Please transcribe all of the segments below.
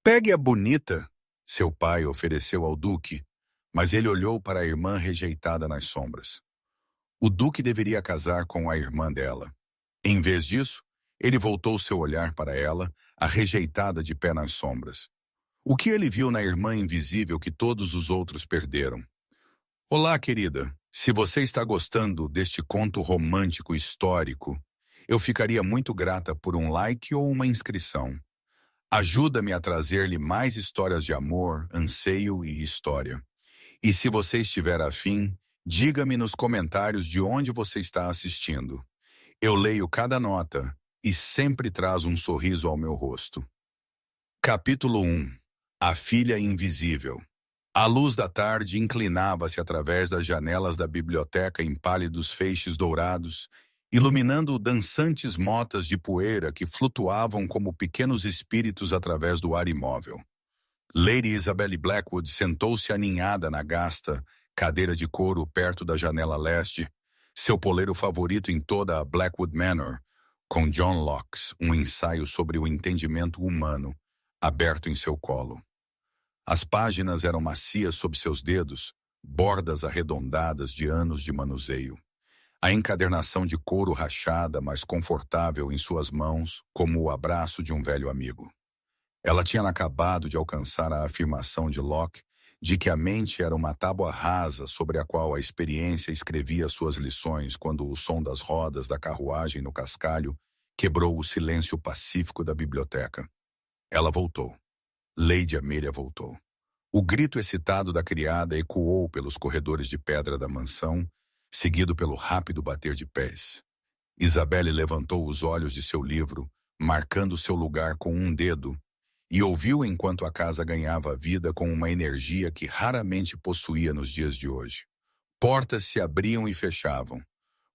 Pegue a bonita, seu pai ofereceu ao duque, mas ele olhou para a irmã rejeitada nas sombras. O duque deveria casar com a irmã dela. Em vez disso, ele voltou seu olhar para ela, a rejeitada de pé nas sombras. O que ele viu na irmã invisível que todos os outros perderam? Olá, querida. Se você está gostando deste conto romântico histórico, eu ficaria muito grata por um like ou uma inscrição. Ajuda-me a trazer-lhe mais histórias de amor, anseio e história. E se você estiver afim, diga-me nos comentários de onde você está assistindo. Eu leio cada nota e sempre traz um sorriso ao meu rosto. Capítulo 1. A Filha Invisível. A luz da tarde inclinava-se através das janelas da biblioteca em pálidos feixes dourados, iluminando dançantes motas de poeira que flutuavam como pequenos espíritos através do ar imóvel. Lady Isabelle Blackwood sentou-se aninhada na gasta cadeira de couro perto da janela leste, seu poleiro favorito em toda a Blackwood Manor, com John Locke's um ensaio sobre o entendimento humano, aberto em seu colo. As páginas eram macias sob seus dedos, bordas arredondadas de anos de manuseio. A encadernação de couro rachada, mas confortável em suas mãos, como o abraço de um velho amigo. Ela tinha acabado de alcançar a afirmação de Locke de que a mente era uma tábua rasa sobre a qual a experiência escrevia suas lições quando o som das rodas da carruagem no cascalho quebrou o silêncio pacífico da biblioteca. Ela voltou. Lady Amelia voltou. O grito excitado da criada ecoou pelos corredores de pedra da mansão, seguido pelo rápido bater de pés. Isabelle levantou os olhos de seu livro, marcando seu lugar com um dedo, e ouviu enquanto a casa ganhava vida com uma energia que raramente possuía nos dias de hoje. Portas se abriam e fechavam.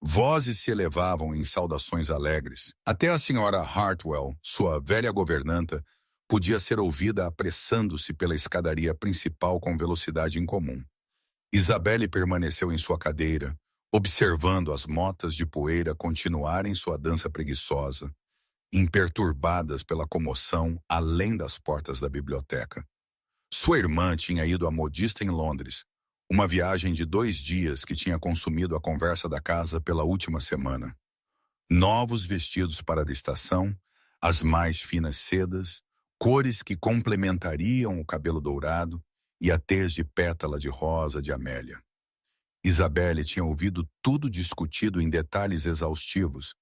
Vozes se elevavam em saudações alegres. Até a senhora Hartwell, sua velha governanta, podia ser ouvida apressando-se pela escadaria principal com velocidade incomum. Isabelle permaneceu em sua cadeira, observando as motas de poeira continuarem sua dança preguiçosa, imperturbadas pela comoção além das portas da biblioteca. Sua irmã tinha ido à modista em Londres, uma viagem de 2 dias que tinha consumido a conversa da casa pela última semana. Novos vestidos para a estação, as mais finas sedas, cores que complementariam o cabelo dourado e a tez de pétala de rosa de Amélia. Isabelle tinha ouvido tudo discutido em detalhes exaustivos,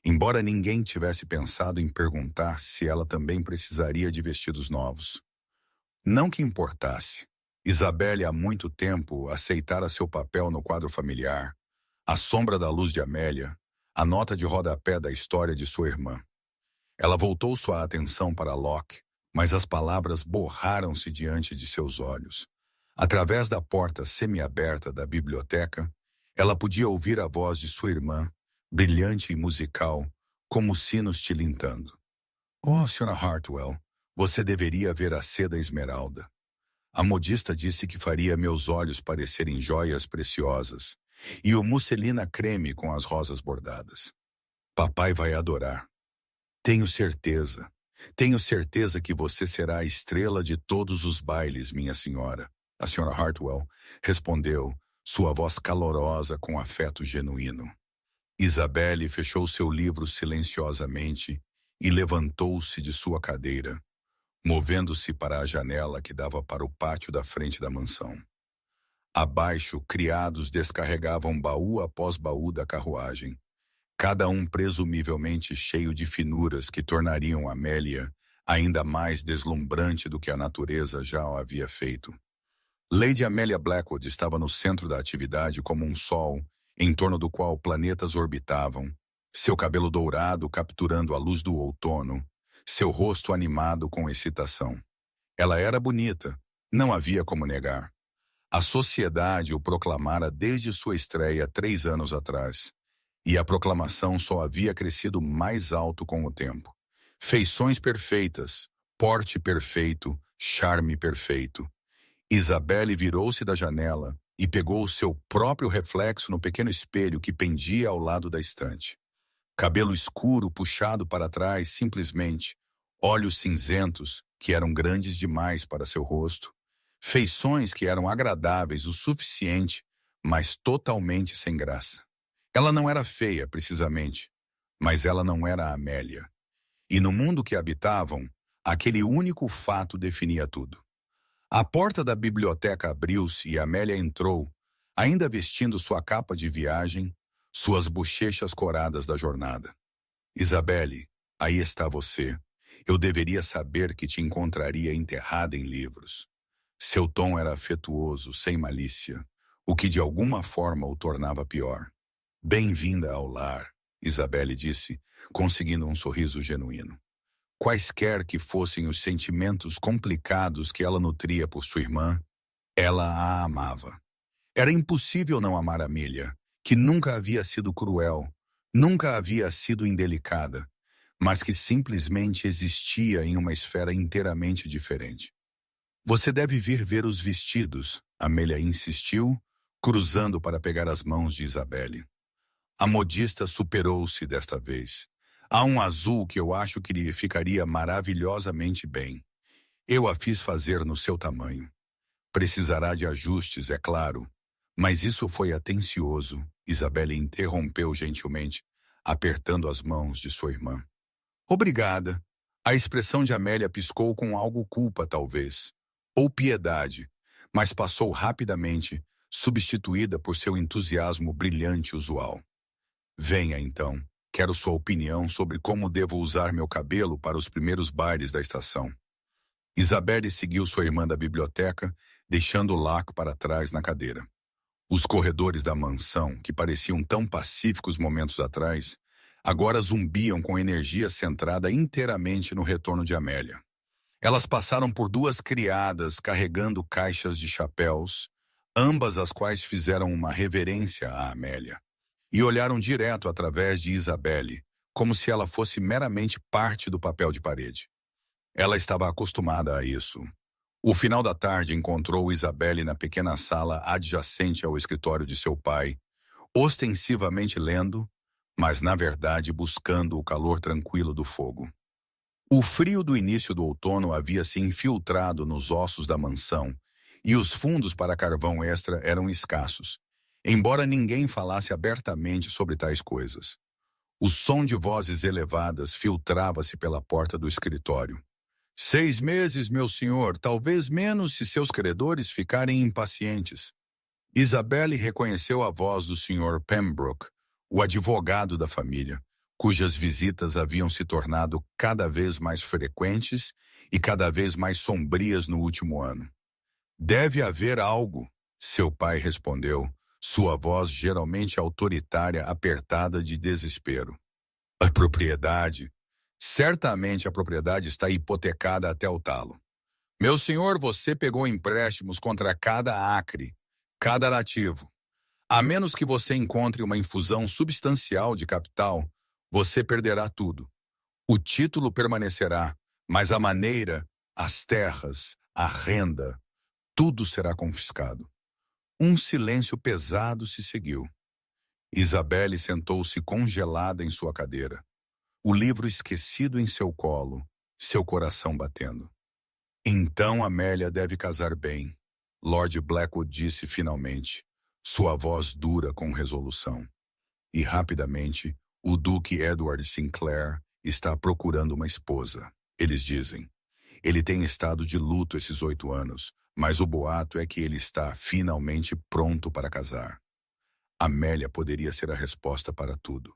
embora ninguém tivesse pensado em perguntar se ela também precisaria de vestidos novos. Não que importasse. Isabelle há muito tempo aceitara seu papel no quadro familiar, a sombra da luz de Amélia, a nota de rodapé da história de sua irmã. Ela voltou sua atenção para Locke, mas as palavras borraram-se diante de seus olhos. Através da porta semiaberta da biblioteca, ela podia ouvir a voz de sua irmã, brilhante e musical, como sinos tilintando. Oh, Sra. Hartwell, você deveria ver a seda esmeralda. A modista disse que faria meus olhos parecerem joias preciosas, e o musselina creme com as rosas bordadas. Papai vai adorar. Tenho certeza que você será a estrela de todos os bailes, minha senhora. A Sra. Hartwell respondeu, sua voz calorosa com afeto genuíno. Isabelle fechou seu livro silenciosamente e levantou-se de sua cadeira, movendo-se para a janela que dava para o pátio da frente da mansão. Abaixo, criados descarregavam baú após baú da carruagem, cada um presumivelmente cheio de finuras que tornariam Amélia ainda mais deslumbrante do que a natureza já o havia feito. Lady Amelia Blackwood estava no centro da atividade como um sol, em torno do qual planetas orbitavam, seu cabelo dourado capturando a luz do outono, seu rosto animado com excitação. Ela era bonita, não havia como negar. A sociedade o proclamara desde sua estreia 3 anos atrás, e a proclamação só havia crescido mais alto com o tempo. Feições perfeitas, porte perfeito, charme perfeito. Isabelle virou-se da janela e pegou o seu próprio reflexo no pequeno espelho que pendia ao lado da estante. Cabelo escuro puxado para trás simplesmente, olhos cinzentos que eram grandes demais para seu rosto, feições que eram agradáveis o suficiente, mas totalmente sem graça. Ela não era feia, precisamente, mas ela não era Amélia. E no mundo que habitavam, aquele único fato definia tudo. A porta da biblioteca abriu-se e Amélia entrou, ainda vestindo sua capa de viagem, suas bochechas coradas da jornada. Isabelle, aí está você. Eu deveria saber que te encontraria enterrada em livros. Seu tom era afetuoso, sem malícia, o que de alguma forma o tornava pior. Bem-vinda ao lar, Isabelle disse, conseguindo um sorriso genuíno. Quaisquer que fossem os sentimentos complicados que ela nutria por sua irmã, ela a amava. Era impossível não amar Amélia, que nunca havia sido cruel, nunca havia sido indelicada, mas que simplesmente existia em uma esfera inteiramente diferente. Você deve vir ver os vestidos, Amélia insistiu, cruzando para pegar as mãos de Isabelle. A modista superou-se desta vez. Há um azul que eu acho que lhe ficaria maravilhosamente bem. Eu a fiz fazer no seu tamanho. Precisará de ajustes, é claro. Mas isso foi atencioso, Isabelle interrompeu gentilmente, apertando as mãos de sua irmã. Obrigada. A expressão de Amélia piscou com algo culpa, talvez, ou piedade, mas passou rapidamente, substituída por seu entusiasmo brilhante usual. Venha, então. Quero sua opinião sobre como devo usar meu cabelo para os primeiros bailes da estação. Isabelle seguiu sua irmã da biblioteca, deixando o laco para trás na cadeira. Os corredores da mansão, que pareciam tão pacíficos momentos atrás, agora zumbiam com energia centrada inteiramente no retorno de Amélia. Elas passaram por duas criadas carregando caixas de chapéus, ambas as quais fizeram uma reverência a Amélia, e olharam direto através de Isabelle, como se ela fosse meramente parte do papel de parede. Ela estava acostumada a isso. O final da tarde encontrou Isabelle na pequena sala adjacente ao escritório de seu pai, ostensivamente lendo, mas na verdade buscando o calor tranquilo do fogo. O frio do início do outono havia se infiltrado nos ossos da mansão, e os fundos para carvão extra eram escassos, embora ninguém falasse abertamente sobre tais coisas. O som de vozes elevadas filtrava-se pela porta do escritório. 6 meses, meu senhor, talvez menos se seus credores ficarem impacientes. Isabelle reconheceu a voz do Sr. Pembroke, o advogado da família, cujas visitas haviam se tornado cada vez mais frequentes e cada vez mais sombrias no último ano. Deve haver algo, seu pai respondeu, sua voz geralmente autoritária apertada de desespero. A propriedade. Certamente a propriedade está hipotecada até o talo. Meu senhor, você pegou empréstimos contra cada acre, cada nativo. A menos que você encontre uma infusão substancial de capital, você perderá tudo. O título permanecerá, mas a maneira, as terras, a renda, tudo será confiscado. Um silêncio pesado se seguiu. Isabelle sentou-se congelada em sua cadeira, o livro esquecido em seu colo, seu coração batendo. Então Amélia deve casar bem, Lord Blackwood disse finalmente, sua voz dura com resolução. E rapidamente, o Duque Edward Sinclair está procurando uma esposa, eles dizem. Ele tem estado de luto esses 8 anos, mas o boato é que ele está finalmente pronto para casar. Amélia poderia ser a resposta para tudo.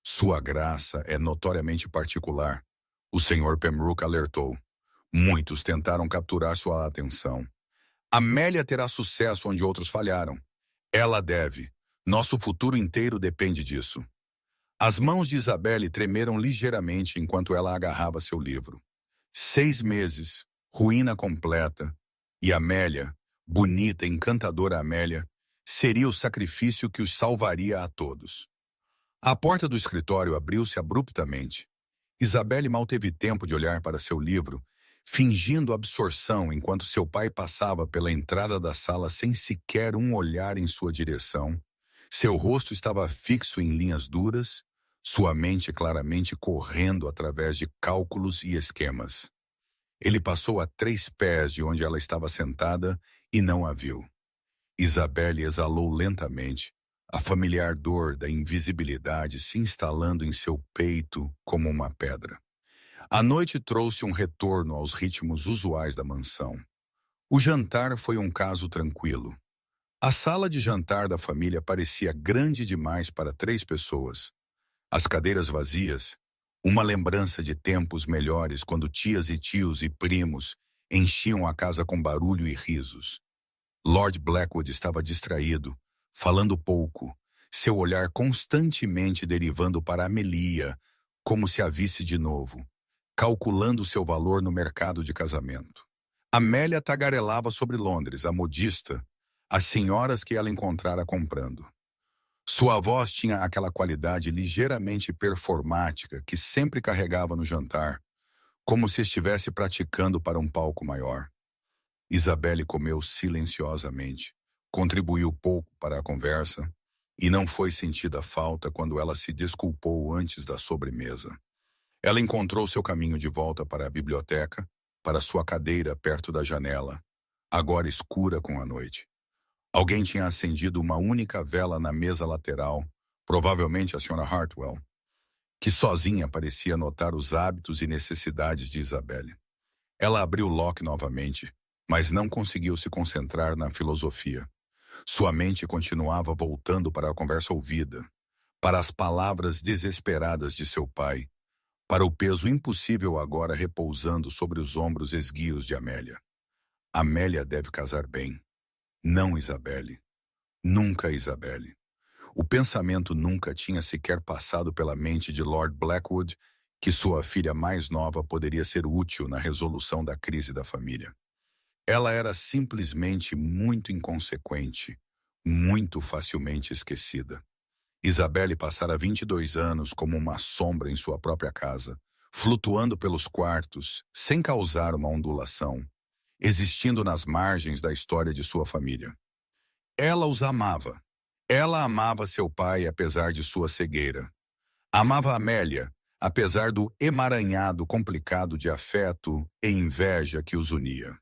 Sua graça é notoriamente particular. O Sr. Pembroke alertou. Muitos tentaram capturar sua atenção. Amélia terá sucesso onde outros falharam. Ela deve. Nosso futuro inteiro depende disso. As mãos de Isabelle tremeram ligeiramente enquanto ela agarrava seu livro. 6 meses, ruína completa. E Amélia, bonita, encantadora Amélia, seria o sacrifício que os salvaria a todos. A porta do escritório abriu-se abruptamente. Isabelle mal teve tempo de olhar para seu livro, fingindo absorção enquanto seu pai passava pela entrada da sala sem sequer um olhar em sua direção. Seu rosto estava fixo em linhas duras, sua mente claramente correndo através de cálculos e esquemas. Ele passou a 3 pés de onde ela estava sentada e não a viu. Isabelle exalou lentamente, a familiar dor da invisibilidade se instalando em seu peito como uma pedra. A noite trouxe um retorno aos ritmos usuais da mansão. O jantar foi um caso tranquilo. A sala de jantar da família parecia grande demais para 3 pessoas. As cadeiras vazias, uma lembrança de tempos melhores quando tias e tios e primos enchiam a casa com barulho e risos. Lord Blackwood estava distraído, falando pouco, seu olhar constantemente derivando para Amelia, como se a visse de novo, calculando seu valor no mercado de casamento. Amélia tagarelava sobre Londres, a modista, as senhoras que ela encontrara comprando. Sua voz tinha aquela qualidade ligeiramente performática que sempre carregava no jantar, como se estivesse praticando para um palco maior. Isabelle comeu silenciosamente, contribuiu pouco para a conversa e não foi sentida falta quando ela se desculpou antes da sobremesa. Ela encontrou seu caminho de volta para a biblioteca, para sua cadeira perto da janela, agora escura com a noite. Alguém tinha acendido uma única vela na mesa lateral, provavelmente a Sra. Hartwell, que sozinha parecia notar os hábitos e necessidades de Isabelle. Ela abriu Locke novamente, mas não conseguiu se concentrar na filosofia. Sua mente continuava voltando para a conversa ouvida, para as palavras desesperadas de seu pai, para o peso impossível agora repousando sobre os ombros esguios de Amélia. Amélia deve casar bem. Não Isabelle. Nunca Isabelle. O pensamento nunca tinha sequer passado pela mente de Lord Blackwood que sua filha mais nova poderia ser útil na resolução da crise da família. Ela era simplesmente muito inconsequente, muito facilmente esquecida. Isabelle passara 22 anos como uma sombra em sua própria casa, flutuando pelos quartos, sem causar uma ondulação, existindo nas margens da história de sua família. Ela os amava. Ela amava seu pai apesar de sua cegueira. Amava Amélia, apesar do emaranhado complicado de afeto e inveja que os unia.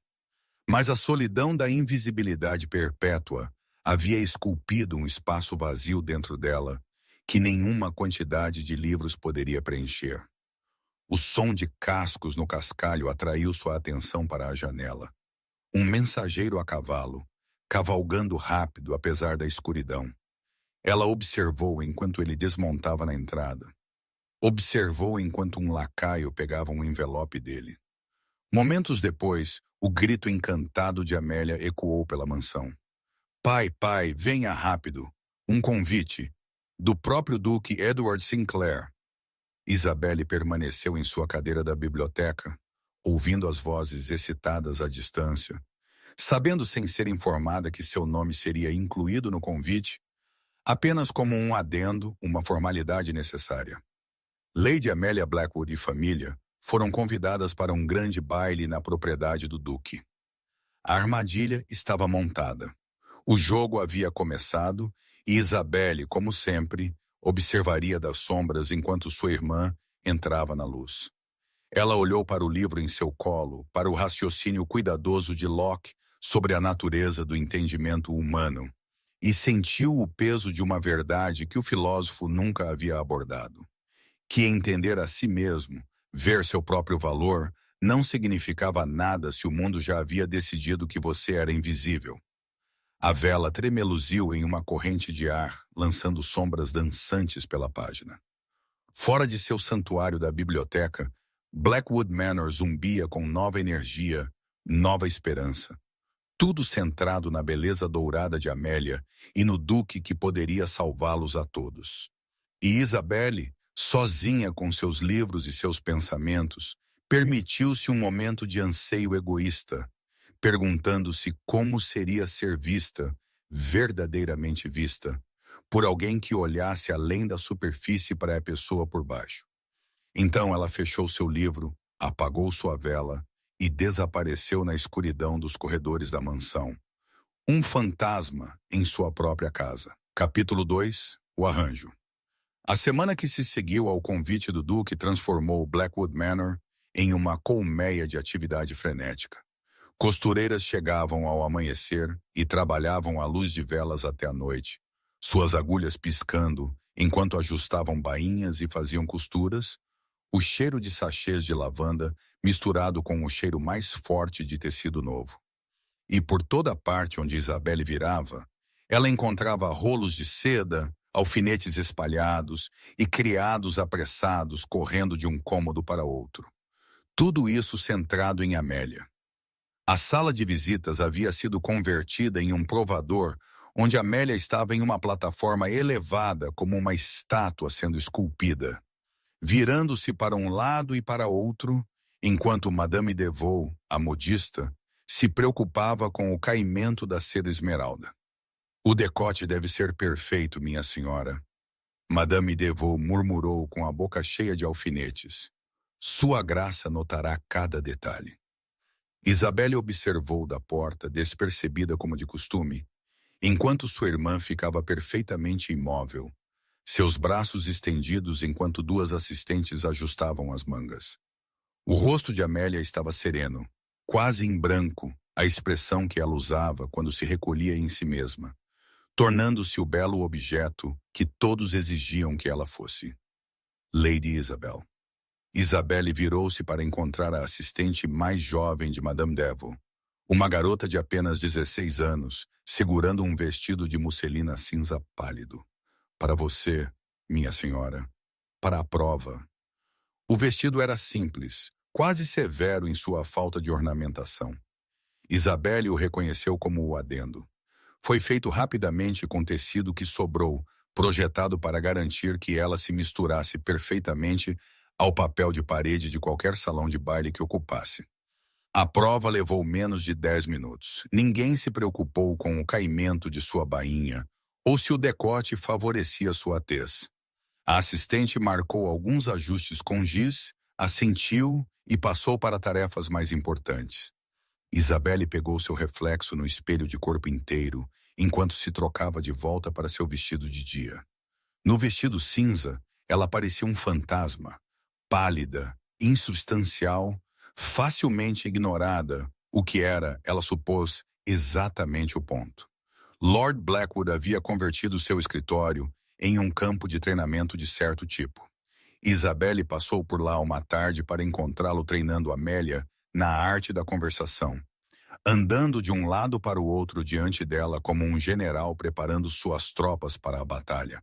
Mas a solidão da invisibilidade perpétua havia esculpido um espaço vazio dentro dela que nenhuma quantidade de livros poderia preencher. O som de cascos no cascalho atraiu sua atenção para a janela. Um mensageiro a cavalo, cavalgando rápido apesar da escuridão. Ela observou enquanto ele desmontava na entrada. Observou enquanto um lacaio pegava um envelope dele. Momentos depois, o grito encantado de Amélia ecoou pela mansão. Pai, pai, venha rápido. Um convite. Do próprio Duque Edward Sinclair. Isabelle permaneceu em sua cadeira da biblioteca, ouvindo as vozes excitadas à distância, sabendo sem ser informada que seu nome seria incluído no convite, apenas como um adendo, uma formalidade necessária. Lady Amelia Blackwood e família foram convidadas para um grande baile na propriedade do Duque. A armadilha estava montada. O jogo havia começado e Isabelle, como sempre, observaria das sombras enquanto sua irmã entrava na luz. Ela olhou para o livro em seu colo, para o raciocínio cuidadoso de Locke sobre a natureza do entendimento humano, e sentiu o peso de uma verdade que o filósofo nunca havia abordado. Que entender a si mesmo, ver seu próprio valor, não significava nada se o mundo já havia decidido que você era invisível. A vela tremeluziu em uma corrente de ar, lançando sombras dançantes pela página. Fora de seu santuário da biblioteca, Blackwood Manor zumbia com nova energia, nova esperança. Tudo centrado na beleza dourada de Amélia e no duque que poderia salvá-los a todos. E Isabelle, sozinha com seus livros e seus pensamentos, permitiu-se um momento de anseio egoísta, perguntando-se como seria ser vista, verdadeiramente vista, por alguém que olhasse além da superfície para a pessoa por baixo. Então ela fechou seu livro, apagou sua vela e desapareceu na escuridão dos corredores da mansão. Um fantasma em sua própria casa. Capítulo 2. O arranjo. A semana que se seguiu ao convite do Duque transformou Blackwood Manor em uma colmeia de atividade frenética. Costureiras chegavam ao amanhecer e trabalhavam à luz de velas até a noite, suas agulhas piscando enquanto ajustavam bainhas e faziam costuras, o cheiro de sachês de lavanda misturado com o cheiro mais forte de tecido novo. E por toda parte onde Isabelle virava, ela encontrava rolos de seda, alfinetes espalhados e criados apressados correndo de um cômodo para outro. Tudo isso centrado em Amélia. A sala de visitas havia sido convertida em um provador onde Amélia estava em uma plataforma elevada como uma estátua sendo esculpida, virando-se para um lado e para outro, enquanto Madame Devoe, a modista, se preocupava com o caimento da seda esmeralda. O decote deve ser perfeito, minha senhora. Madame Devoe murmurou com a boca cheia de alfinetes. Sua graça notará cada detalhe. Isabelle observou da porta, despercebida como de costume, enquanto sua irmã ficava perfeitamente imóvel, seus braços estendidos enquanto duas assistentes ajustavam as mangas. O rosto de Amélia estava sereno, quase em branco, a expressão que ela usava quando se recolhia em si mesma, tornando-se o belo objeto que todos exigiam que ela fosse. Lady Isabel. Isabelle virou-se para encontrar a assistente mais jovem de Madame Devoe, uma garota de apenas 16 anos, segurando um vestido de musselina cinza pálido. Para você, minha senhora, para a prova. O vestido era simples, quase severo em sua falta de ornamentação. Isabelle o reconheceu como o adendo. Foi feito rapidamente com tecido que sobrou, projetado para garantir que ela se misturasse perfeitamente ao papel de parede de qualquer salão de baile que ocupasse. A prova levou menos de 10 minutos. Ninguém se preocupou com o caimento de sua bainha ou se o decote favorecia sua tez. A assistente marcou alguns ajustes com giz, assentiu e passou para tarefas mais importantes. Isabelle pegou seu reflexo no espelho de corpo inteiro, enquanto se trocava de volta para seu vestido de dia. No vestido cinza, ela parecia um fantasma, pálida, insubstancial, facilmente ignorada, o que era, ela supôs, exatamente o ponto. Lord Blackwood havia convertido seu escritório em um campo de treinamento de certo tipo. Isabelle passou por lá uma tarde para encontrá-lo treinando Amélia na arte da conversação, andando de um lado para o outro diante dela como um general preparando suas tropas para a batalha.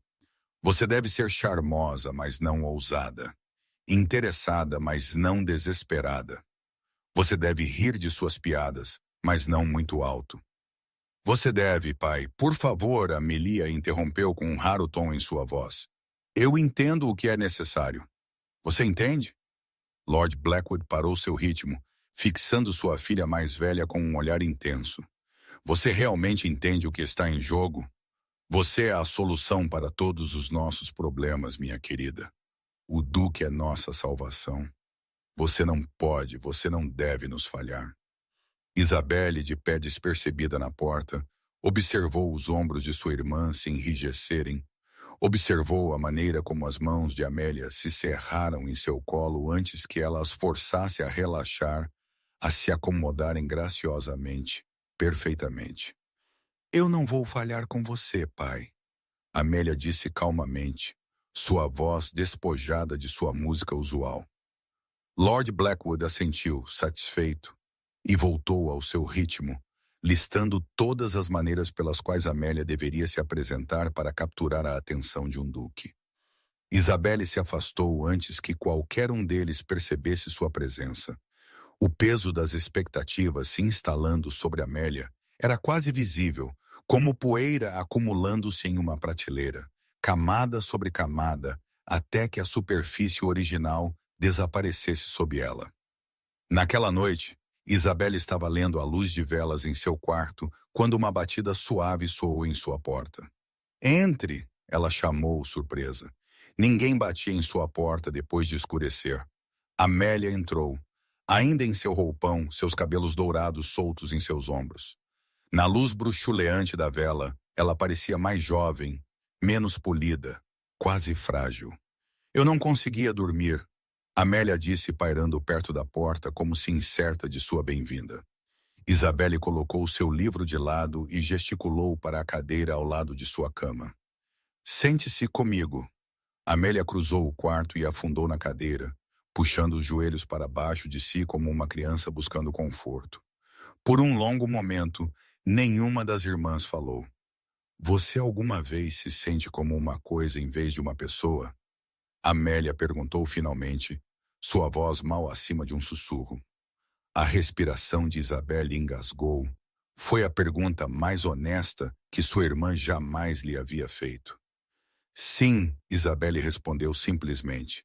Você deve ser charmosa, mas não ousada. Interessada, mas não desesperada. Você deve rir de suas piadas, mas não muito alto. Você deve, pai. Por favor, Amelia interrompeu com um raro tom em sua voz. Eu entendo o que é necessário. Você entende? Lord Blackwood parou seu ritmo, fixando sua filha mais velha com um olhar intenso. Você realmente entende o que está em jogo? Você é a solução para todos os nossos problemas, minha querida. O Duque é nossa salvação. Você não deve nos falhar. Isabelle, de pé despercebida na porta, observou os ombros de sua irmã se enrijecerem, observou a maneira como as mãos de Amélia se cerraram em seu colo antes que ela as forçasse a relaxar, a se acomodarem graciosamente, perfeitamente. Eu não vou falhar com você, pai, Amélia disse calmamente, sua voz despojada de sua música usual. Lord Blackwood assentiu, satisfeito, e voltou ao seu ritmo, listando todas as maneiras pelas quais Amélia deveria se apresentar para capturar a atenção de um duque. Isabelle se afastou antes que qualquer um deles percebesse sua presença. O peso das expectativas se instalando sobre Amélia era quase visível, como poeira acumulando-se em uma prateleira, camada sobre camada, até que a superfície original desaparecesse sob ela. Naquela noite, Isabelle estava lendo à luz de velas em seu quarto quando uma batida suave soou em sua porta. Entre, ela chamou, surpresa. Ninguém batia em sua porta depois de escurecer. Amélia entrou, ainda em seu roupão, seus cabelos dourados soltos em seus ombros. Na luz bruxuleante da vela, ela parecia mais jovem, menos polida, quase frágil. Eu não conseguia dormir. Amélia disse pairando perto da porta como se incerta de sua bem-vinda. Isabelle colocou seu livro de lado e gesticulou para a cadeira ao lado de sua cama. Sente-se comigo. Amélia cruzou o quarto e afundou na cadeira, puxando os joelhos para baixo de si como uma criança buscando conforto. Por um longo momento, nenhuma das irmãs falou. Você alguma vez se sente como uma coisa em vez de uma pessoa? Amélia perguntou finalmente, sua voz mal acima de um sussurro. A respiração de Isabelle engasgou. Foi a pergunta mais honesta que sua irmã jamais lhe havia feito. Sim, Isabelle respondeu simplesmente.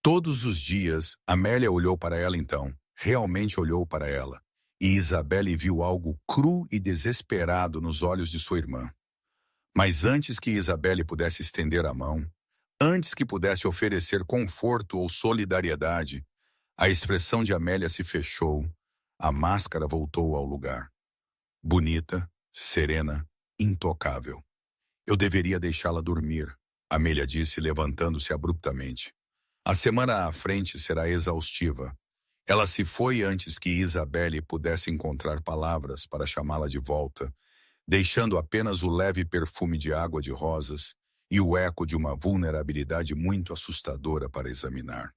Todos os dias, Amélia olhou para ela então, realmente olhou para ela, e Isabelle viu algo cru e desesperado nos olhos de sua irmã. Mas antes que Isabelle pudesse estender a mão, antes que pudesse oferecer conforto ou solidariedade, a expressão de Amélia se fechou, a máscara voltou ao lugar. Bonita, serena, intocável. Eu deveria deixá-la dormir, Amélia disse, levantando-se abruptamente. A semana à frente será exaustiva. Ela se foi antes que Isabelle pudesse encontrar palavras para chamá-la de volta, deixando apenas o leve perfume de água de rosas e o eco de uma vulnerabilidade muito assustadora para examinar.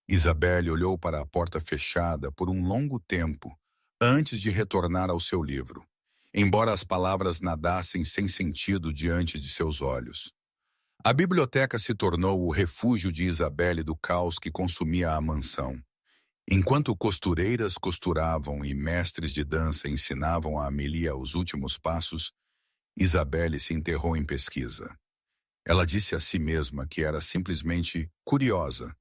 Isabelle olhou para a porta fechada por um longo tempo, antes de retornar ao seu livro, embora as palavras nadassem sem sentido diante de seus olhos. A biblioteca se tornou o refúgio de Isabelle do caos que consumia a mansão. Enquanto costureiras costuravam e mestres de dança ensinavam a Amélia os últimos passos, Isabelle se enterrou em pesquisa. Ela disse a si mesma que era simplesmente curiosa,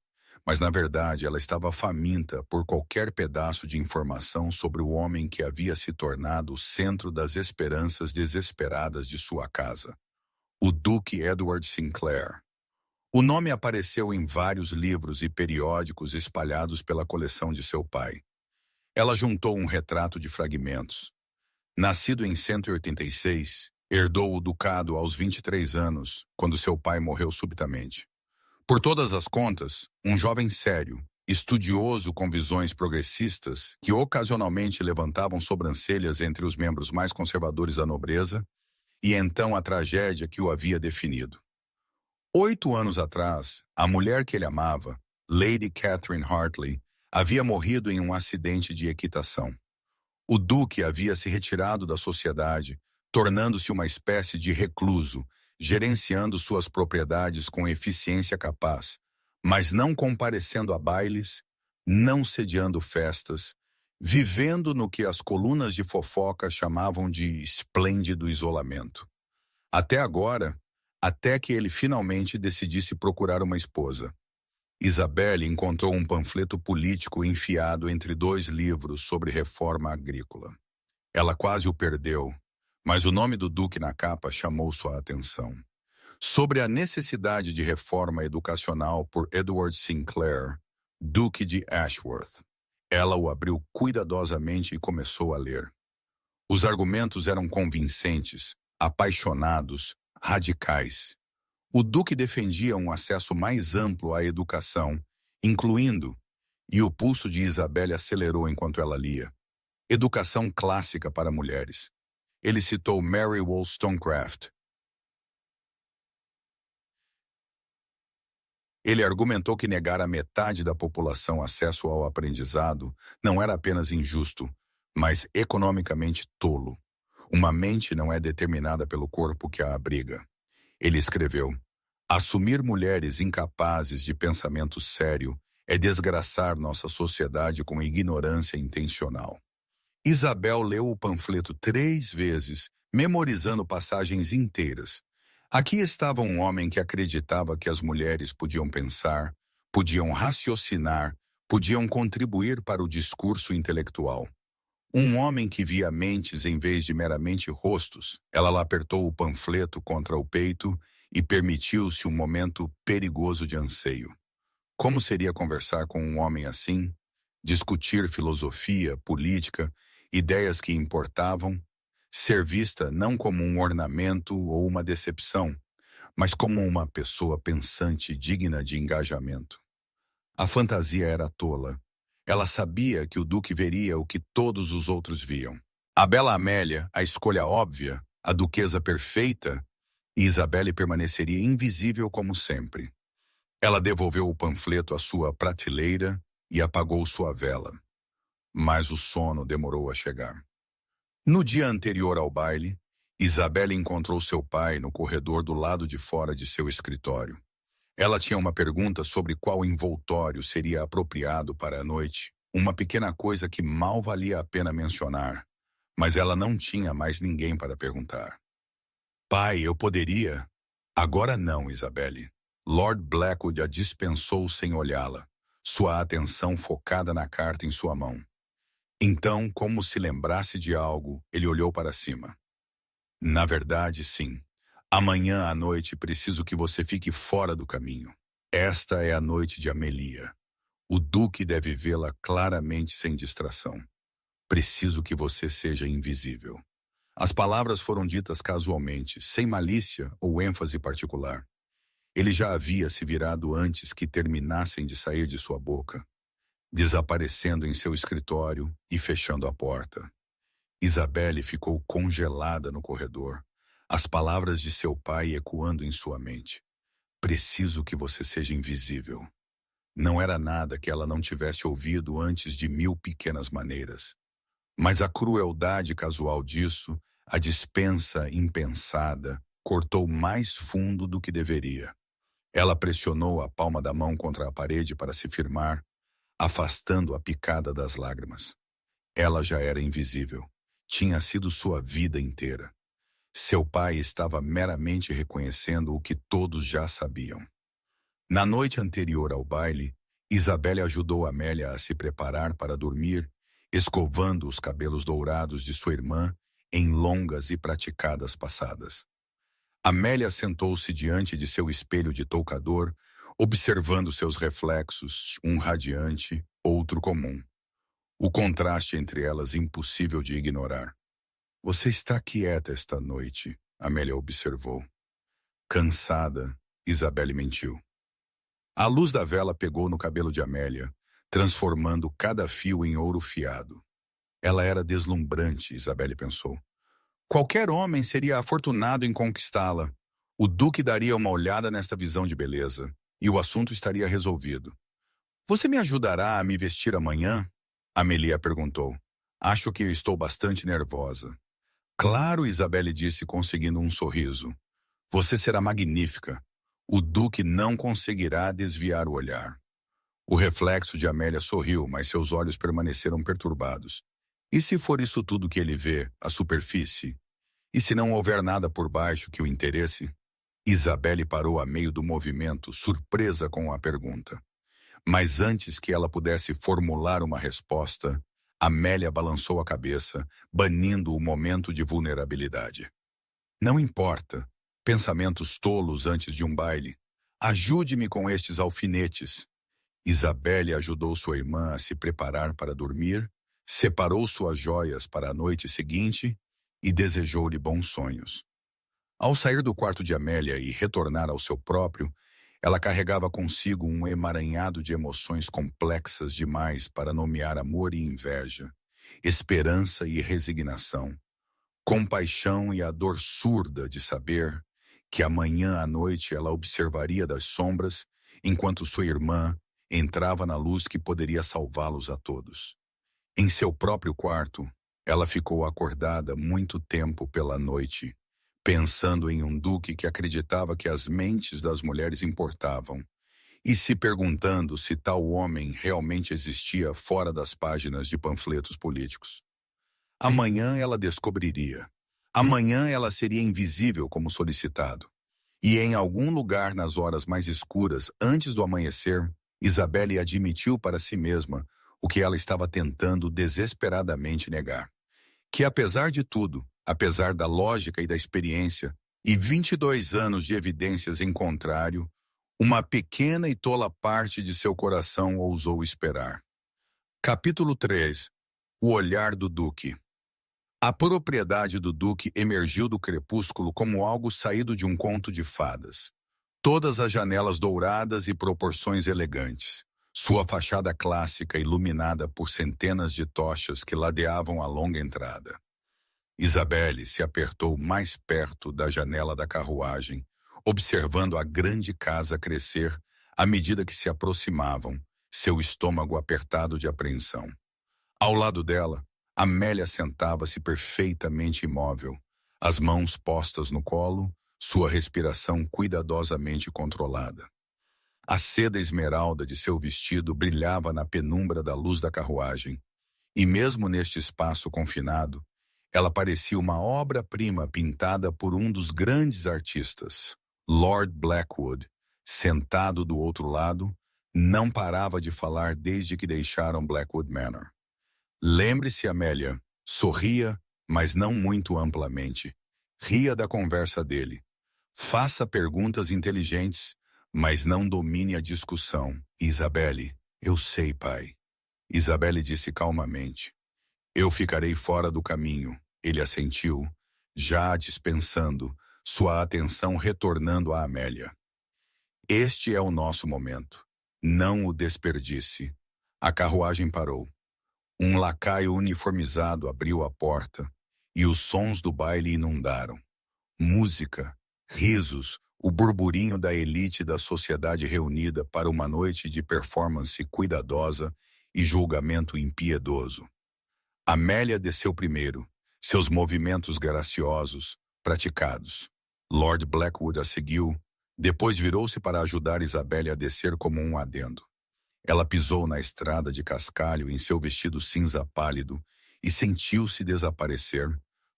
mas na verdade ela estava faminta por qualquer pedaço de informação sobre o homem que havia se tornado o centro das esperanças desesperadas de sua casa. O Duque Edward Sinclair. O nome apareceu em vários livros e periódicos espalhados pela coleção de seu pai. Ela juntou um retrato de fragmentos. Nascido em 186, herdou o ducado aos 23 anos, quando seu pai morreu subitamente. Por todas as contas, um jovem sério, estudioso com visões progressistas que ocasionalmente levantavam sobrancelhas entre os membros mais conservadores da nobreza, e então a tragédia que o havia definido. 8 anos atrás, a mulher que ele amava, Lady Catherine Hartley, havia morrido em um acidente de equitação. O duque havia se retirado da sociedade, tornando-se uma espécie de recluso, gerenciando suas propriedades com eficiência capaz, mas não comparecendo a bailes, não sediando festas, vivendo no que as colunas de fofoca chamavam de esplêndido isolamento. Até agora, até que ele finalmente decidisse procurar uma esposa. Isabelle encontrou um panfleto político enfiado entre 2 livros sobre reforma agrícola. Ela quase o perdeu, mas o nome do duque na capa chamou sua atenção. Sobre a necessidade de reforma educacional por Edward Sinclair, Duque de Ashworth. Ela o abriu cuidadosamente e começou a ler. Os argumentos eram convincentes, apaixonados, radicais. O duque defendia um acesso mais amplo à educação, incluindo, e o pulso de Isabelle acelerou enquanto ela lia, educação clássica para mulheres. Ele citou Mary Wollstonecraft. Ele argumentou que negar a metade da população acesso ao aprendizado não era apenas injusto, mas economicamente tolo. Uma mente não é determinada pelo corpo que a abriga. Ele escreveu: assumir mulheres incapazes de pensamento sério é desgraçar nossa sociedade com ignorância intencional. Isabel leu o panfleto 3 vezes, memorizando passagens inteiras. Aqui estava um homem que acreditava que as mulheres podiam pensar, podiam raciocinar, podiam contribuir para o discurso intelectual. Um homem que via mentes em vez de meramente rostos. Ela apertou o panfleto contra o peito e permitiu-se um momento perigoso de anseio. Como seria conversar com um homem assim? Discutir filosofia, política, ideias que importavam? Ser vista não como um ornamento ou uma decepção, mas como uma pessoa pensante digna de engajamento. A fantasia era tola. Ela sabia que o Duque veria o que todos os outros viam. A bela Amélia, a escolha óbvia, a duquesa perfeita, e Isabelle permaneceria invisível como sempre. Ela devolveu o panfleto à sua prateleira e apagou sua vela. Mas o sono demorou a chegar. No dia anterior ao baile, Isabelle encontrou seu pai no corredor do lado de fora de seu escritório. Ela tinha uma pergunta sobre qual envoltório seria apropriado para a noite, uma pequena coisa que mal valia a pena mencionar, mas ela não tinha mais ninguém para perguntar. Pai, eu poderia? Agora não, Isabelle. Lord Blackwood a dispensou sem olhá-la, sua atenção focada na carta em sua mão. Então, como se lembrasse de algo, ele olhou para cima. Na verdade, sim. Amanhã à noite preciso que você fique fora do caminho. Esta é a noite de Amelia. O Duque deve vê-la claramente sem distração. Preciso que você seja invisível. As palavras foram ditas casualmente, sem malícia ou ênfase particular. Ele já havia se virado antes que terminassem de sair de sua boca, desaparecendo em seu escritório e fechando a porta. Isabelle ficou congelada no corredor, as palavras de seu pai ecoando em sua mente. Preciso que você seja invisível. Não era nada que ela não tivesse ouvido antes de 1000 pequenas maneiras. Mas a crueldade casual disso, a dispensa impensada, cortou mais fundo do que deveria. Ela pressionou a palma da mão contra a parede para se firmar, afastando a picada das lágrimas. Ela já era invisível. Tinha sido sua vida inteira. Seu pai estava meramente reconhecendo o que todos já sabiam. Na noite anterior ao baile, Isabelle ajudou Amélia a se preparar para dormir, escovando os cabelos dourados de sua irmã em longas e praticadas passadas. Amélia sentou-se diante de seu espelho de toucador, observando seus reflexos, um radiante, outro comum. O contraste entre elas impossível de ignorar. Você está quieta esta noite, Amélia observou. Cansada, Isabelle mentiu. A luz da vela pegou no cabelo de Amélia, transformando cada fio em ouro fiado. Ela era deslumbrante, Isabelle pensou. Qualquer homem seria afortunado em conquistá-la. O Duque daria uma olhada nesta visão de beleza, e o assunto estaria resolvido. Você me ajudará a me vestir amanhã? Amelia perguntou. Acho que eu estou bastante nervosa. Claro, Isabelle disse, conseguindo um sorriso. Você será magnífica. O Duque não conseguirá desviar o olhar. O reflexo de Amélia sorriu, mas seus olhos permaneceram perturbados. E se for isso tudo que ele vê, a superfície? E se não houver nada por baixo que o interesse? Isabelle parou a meio do movimento, surpresa com a pergunta. Mas antes que ela pudesse formular uma resposta, Amélia balançou a cabeça, banindo o momento de vulnerabilidade. Não importa. Pensamentos tolos antes de um baile. Ajude-me com estes alfinetes. Isabelle ajudou sua irmã a se preparar para dormir, separou suas joias para a noite seguinte e desejou-lhe bons sonhos. Ao sair do quarto de Amélia e retornar ao seu próprio, ela carregava consigo um emaranhado de emoções complexas demais para nomear amor e inveja, esperança e resignação, compaixão e a dor surda de saber que amanhã à noite ela observaria das sombras enquanto sua irmã entrava na luz que poderia salvá-los a todos. Em seu próprio quarto, ela ficou acordada muito tempo pela noite, pensando em um duque que acreditava que as mentes das mulheres importavam, e se perguntando se tal homem realmente existia fora das páginas de panfletos políticos. Amanhã ela descobriria. Amanhã ela seria invisível como solicitado. E em algum lugar nas horas mais escuras, antes do amanhecer, Isabelle admitiu para si mesma o que ela estava tentando desesperadamente negar. Que apesar de tudo, apesar da lógica e da experiência, e 22 anos de evidências em contrário, uma pequena e tola parte de seu coração ousou esperar. Capítulo 3. O olhar do Duque. A propriedade do Duque emergiu do crepúsculo como algo saído de um conto de fadas. Todas as janelas douradas e proporções elegantes. Sua fachada clássica iluminada por centenas de tochas que ladeavam a longa entrada. Isabelle se apertou mais perto da janela da carruagem, observando a grande casa crescer à medida que se aproximavam, seu estômago apertado de apreensão. Ao lado dela, Amélia sentava-se perfeitamente imóvel, as mãos postas no colo, sua respiração cuidadosamente controlada. A seda esmeralda de seu vestido brilhava na penumbra da luz da carruagem, e mesmo neste espaço confinado, ela parecia uma obra-prima pintada por um dos grandes artistas. Lord Blackwood, sentado do outro lado, não parava de falar desde que deixaram Blackwood Manor. Lembre-se, Amélia, sorria, mas não muito amplamente. Ria da conversa dele. Faça perguntas inteligentes, mas não domine a discussão. Isabelle, eu sei, pai. Isabelle disse calmamente. Eu ficarei fora do caminho. Ele assentiu, já dispensando, sua atenção retornando a Amélia. Este é o nosso momento. Não o desperdice. A carruagem parou. Um lacaio uniformizado abriu a porta e os sons do baile inundaram. Música, risos, o burburinho da elite da sociedade reunida para uma noite de performance cuidadosa e julgamento impiedoso. Amélia desceu primeiro, seus movimentos graciosos, praticados. Lord Blackwood a seguiu, depois virou-se para ajudar Isabelle a descer como um adendo. Ela pisou na estrada de cascalho em seu vestido cinza pálido e sentiu-se desaparecer,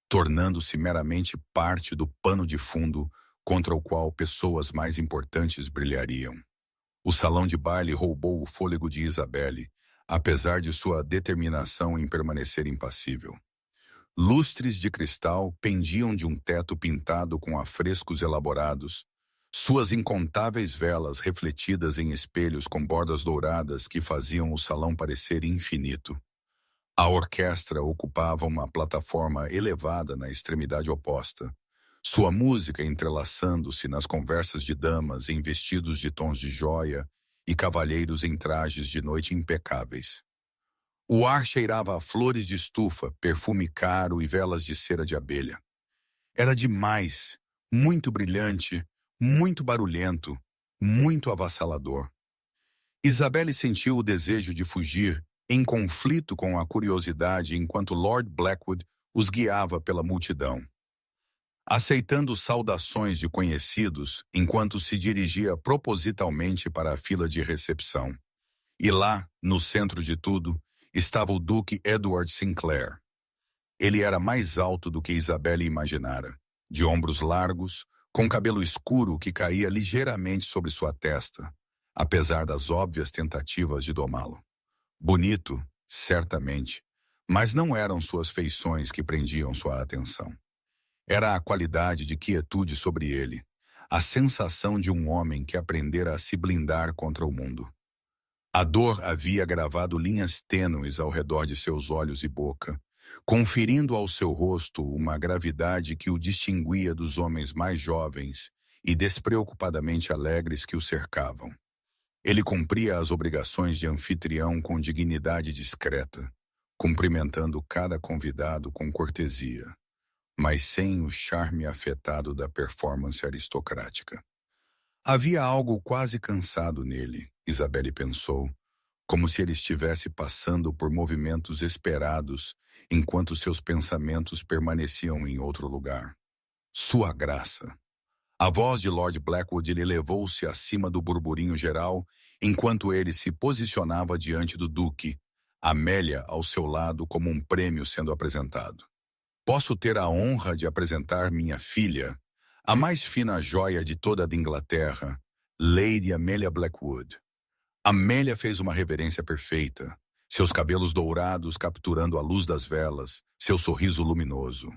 tornando-se meramente parte do pano de fundo contra o qual pessoas mais importantes brilhariam. O salão de baile roubou o fôlego de Isabelle, apesar de sua determinação em permanecer impassível. Lustres de cristal pendiam de um teto pintado com afrescos elaborados, suas incontáveis velas refletidas em espelhos com bordas douradas que faziam o salão parecer infinito. A orquestra ocupava uma plataforma elevada na extremidade oposta, sua música entrelaçando-se nas conversas de damas em vestidos de tons de jóia e cavalheiros em trajes de noite impecáveis. O ar cheirava a flores de estufa, perfume caro e velas de cera de abelha. Era demais, muito brilhante, muito barulhento, muito avassalador. Isabelle sentiu o desejo de fugir, em conflito com a curiosidade enquanto Lord Blackwood os guiava pela multidão. Aceitando saudações de conhecidos enquanto se dirigia propositalmente para a fila de recepção. E lá, no centro de tudo, estava o Duque Edward Sinclair. Ele era mais alto do que Isabelle imaginara, de ombros largos, com cabelo escuro que caía ligeiramente sobre sua testa, apesar das óbvias tentativas de domá-lo. Bonito, certamente, mas não eram suas feições que prendiam sua atenção. Era a qualidade de quietude sobre ele, a sensação de um homem que aprendera a se blindar contra o mundo. A dor havia gravado linhas tênues ao redor de seus olhos e boca, conferindo ao seu rosto uma gravidade que o distinguia dos homens mais jovens e despreocupadamente alegres que o cercavam. Ele cumpria as obrigações de anfitrião com dignidade discreta, cumprimentando cada convidado com cortesia, mas sem o charme afetado da performance aristocrática. Havia algo quase cansado nele, Isabelle pensou, como se ele estivesse passando por movimentos esperados enquanto seus pensamentos permaneciam em outro lugar. Sua graça. A voz de Lord Blackwood elevou-se acima do burburinho geral enquanto ele se posicionava diante do duque, Amélia ao seu lado como um prêmio sendo apresentado. Posso ter a honra de apresentar minha filha, a mais fina joia de toda a Inglaterra, Lady Amelia Blackwood. Amélia fez uma reverência perfeita, seus cabelos dourados capturando a luz das velas, seu sorriso luminoso.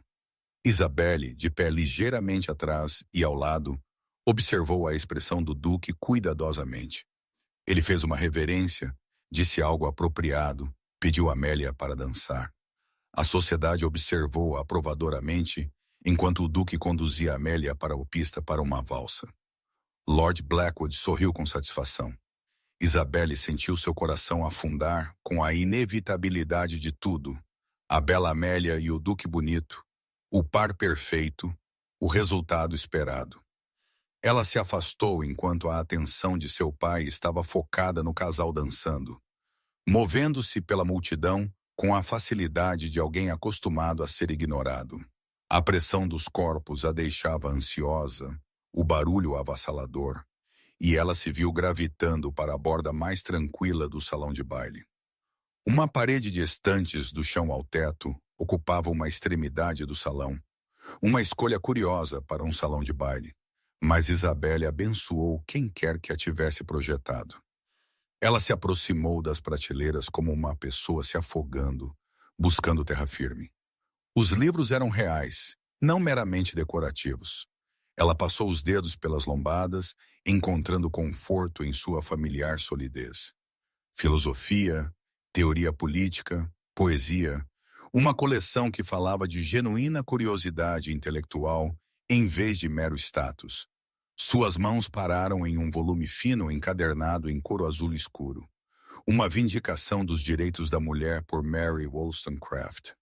Isabelle, de pé ligeiramente atrás e ao lado, observou a expressão do duque cuidadosamente. Ele fez uma reverência, disse algo apropriado, pediu Amélia para dançar. A sociedade observou aprovadoramente enquanto o duque conduzia Amélia para a pista para uma valsa. Lord Blackwood sorriu com satisfação. Isabelle sentiu seu coração afundar com a inevitabilidade de tudo. A bela Amélia e o Duque Bonito, o par perfeito, o resultado esperado. Ela se afastou enquanto a atenção de seu pai estava focada no casal dançando, movendo-se pela multidão com a facilidade de alguém acostumado a ser ignorado. A pressão dos corpos a deixava ansiosa, o barulho avassalador, e ela se viu gravitando para a borda mais tranquila do salão de baile. Uma parede de estantes do chão ao teto ocupava uma extremidade do salão, uma escolha curiosa para um salão de baile, mas Isabelle abençoou quem quer que a tivesse projetado. Ela se aproximou das prateleiras como uma pessoa se afogando, buscando terra firme. Os livros eram reais, não meramente decorativos. Ela passou os dedos pelas lombadas, encontrando conforto em sua familiar solidez. Filosofia, teoria política, poesia, uma coleção que falava de genuína curiosidade intelectual em vez de mero status. Suas mãos pararam em um volume fino encadernado em couro azul escuro. Uma vindicação dos direitos da mulher por Mary Wollstonecraft.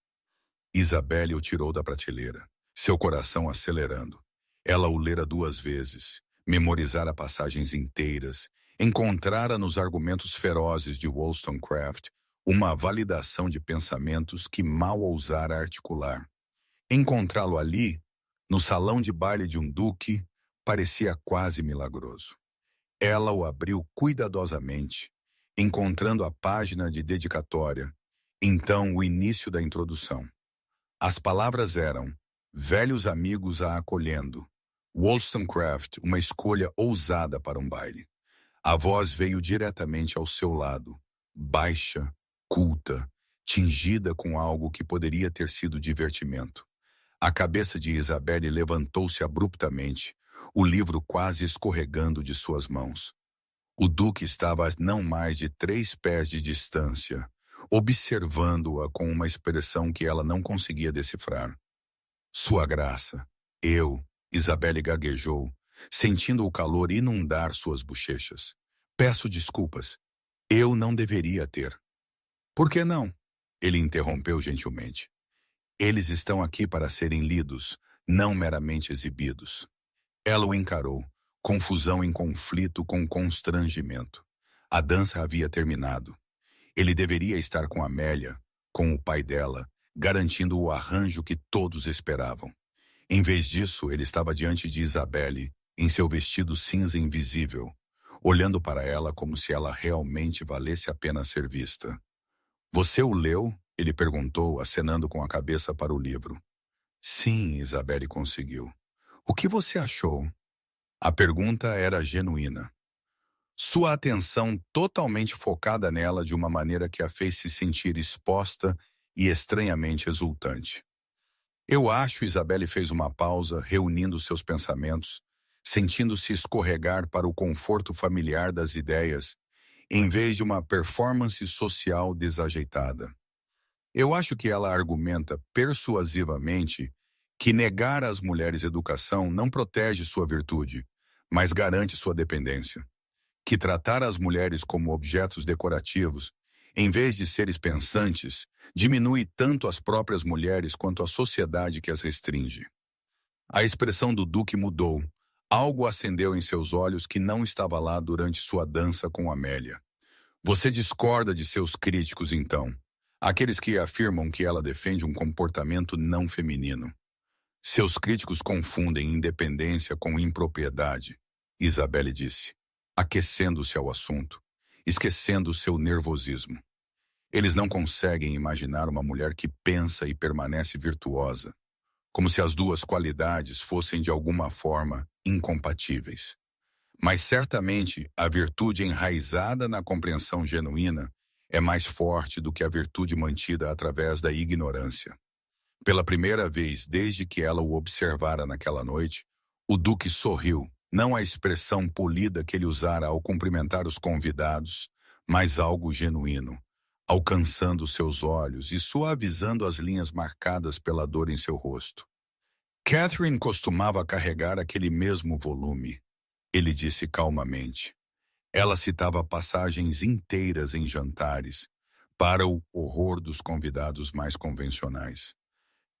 Isabelle o tirou da prateleira, seu coração acelerando. Ela o lera 2 vezes, memorizara passagens inteiras, encontrara nos argumentos ferozes de Wollstonecraft uma validação de pensamentos que mal ousara articular. Encontrá-lo ali, no salão de baile de um duque, parecia quase milagroso. Ela o abriu cuidadosamente, encontrando a página de dedicatória, então o início da introdução. As palavras eram: velhos amigos a acolhendo. Wollstonecraft, uma escolha ousada para um baile. A voz veio diretamente ao seu lado, baixa, culta, tingida com algo que poderia ter sido divertimento. A cabeça de Isabelle levantou-se abruptamente, o livro quase escorregando de suas mãos. O duque estava a não mais de 3 pés de distância, observando-a com uma expressão que ela não conseguia decifrar. Sua graça, Isabelle gaguejou, sentindo o calor inundar suas bochechas. Peço desculpas. Eu não deveria ter. Por que não? Ele interrompeu gentilmente. Eles estão aqui para serem lidos, não meramente exibidos. Ela o encarou, confusão em conflito com constrangimento. A dança havia terminado. Ele deveria estar com Amélia, com o pai dela, garantindo o arranjo que todos esperavam. Em vez disso, ele estava diante de Isabelle, em seu vestido cinza invisível, olhando para ela como se ela realmente valesse a pena ser vista. Você o leu? Ele perguntou, acenando com a cabeça para o livro. Sim, Isabelle conseguiu. O que você achou? A pergunta era genuína. Sua atenção totalmente focada nela de uma maneira que a fez se sentir exposta e estranhamente exultante. Eu acho, Isabelle fez uma pausa, reunindo seus pensamentos, sentindo-se escorregar para o conforto familiar das ideias, em vez de uma performance social desajeitada. Eu acho que ela argumenta persuasivamente que negar às mulheres educação não protege sua virtude, mas garante sua dependência. Que tratar as mulheres como objetos decorativos, em vez de seres pensantes, diminui tanto as próprias mulheres quanto a sociedade que as restringe. A expressão do duque mudou. Algo acendeu em seus olhos que não estava lá durante sua dança com Amélia. Você discorda de seus críticos, então? Aqueles que afirmam que ela defende um comportamento não feminino. Seus críticos confundem independência com impropriedade, Isabelle disse, aquecendo-se ao assunto, esquecendo seu nervosismo. Eles não conseguem imaginar uma mulher que pensa e permanece virtuosa, como se as duas qualidades fossem de alguma forma incompatíveis. Mas certamente a virtude enraizada na compreensão genuína é mais forte do que a virtude mantida através da ignorância. Pela primeira vez desde que ela o observara naquela noite, o duque sorriu, não a expressão polida que ele usara ao cumprimentar os convidados, mas algo genuíno, alcançando seus olhos e suavizando as linhas marcadas pela dor em seu rosto. Catherine costumava carregar aquele mesmo volume, ele disse calmamente. Ela citava passagens inteiras em jantares, para o horror dos convidados mais convencionais.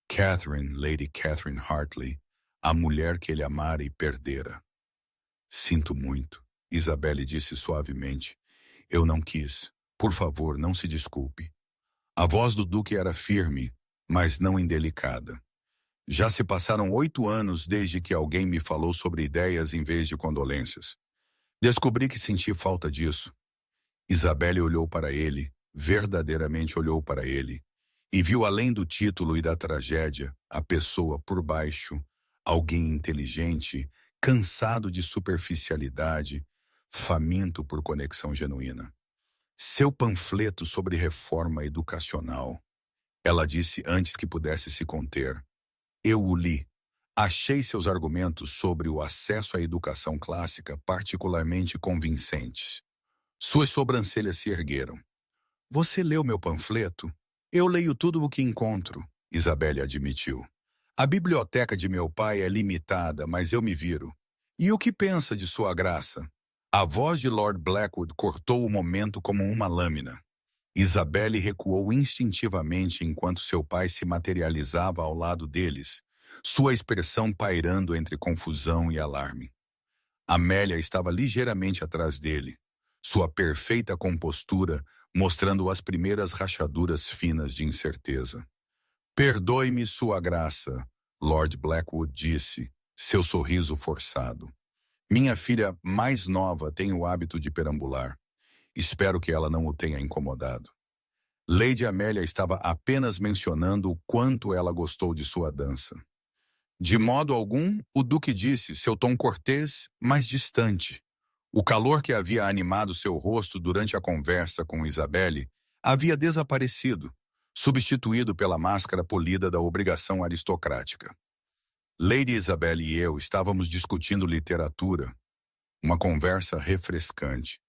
Catherine, Lady Catherine Hartley, a mulher que ele amara e perdera. Sinto muito, Isabelle disse suavemente. Eu não quis. Por favor, não se desculpe. A voz do duque era firme, mas não indelicada. Já se passaram 8 anos desde que alguém me falou sobre ideias em vez de condolências. Descobri que senti falta disso. Isabelle olhou para ele, verdadeiramente olhou para ele, e viu além do título e da tragédia, a pessoa por baixo, alguém inteligente, cansado de superficialidade, faminto por conexão genuína. Seu panfleto sobre reforma educacional. Ela disse antes que pudesse se conter. Eu o li. Achei seus argumentos sobre o acesso à educação clássica particularmente convincentes. Suas sobrancelhas se ergueram. Você leu meu panfleto? Eu leio tudo o que encontro, Isabelle admitiu. A biblioteca de meu pai é limitada, mas eu me viro. E o que pensa de sua graça? A voz de Lord Blackwood cortou o momento como uma lâmina. Isabelle recuou instintivamente enquanto seu pai se materializava ao lado deles, sua expressão pairando entre confusão e alarme. Amélia estava ligeiramente atrás dele, sua perfeita compostura mostrando as primeiras rachaduras finas de incerteza. Perdoe-me, sua graça, Lord Blackwood disse, seu sorriso forçado. Minha filha mais nova tem o hábito de perambular. Espero que ela não o tenha incomodado. Lady Amélia estava apenas mencionando o quanto ela gostou de sua dança. De modo algum, o duque disse, seu tom cortês, mas distante. O calor que havia animado seu rosto durante a conversa com Isabelle havia desaparecido, substituído pela máscara polida da obrigação aristocrática. Lady Isabelle e eu estávamos discutindo literatura, uma conversa refrescante.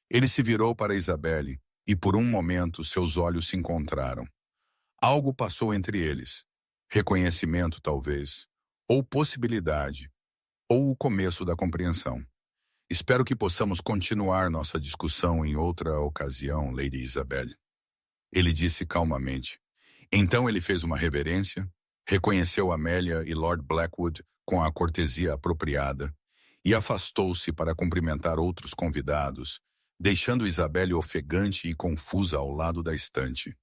Ele se virou para Isabelle e por um momento seus olhos se encontraram. Algo passou entre eles. Reconhecimento, talvez, ou possibilidade, ou o começo da compreensão. Espero que possamos continuar nossa discussão em outra ocasião, Lady Isabelle. Ele disse calmamente. Então ele fez uma reverência, reconheceu Amélia e Lord Blackwood com a cortesia apropriada e afastou-se para cumprimentar outros convidados, deixando Isabelle ofegante e confusa ao lado da estante.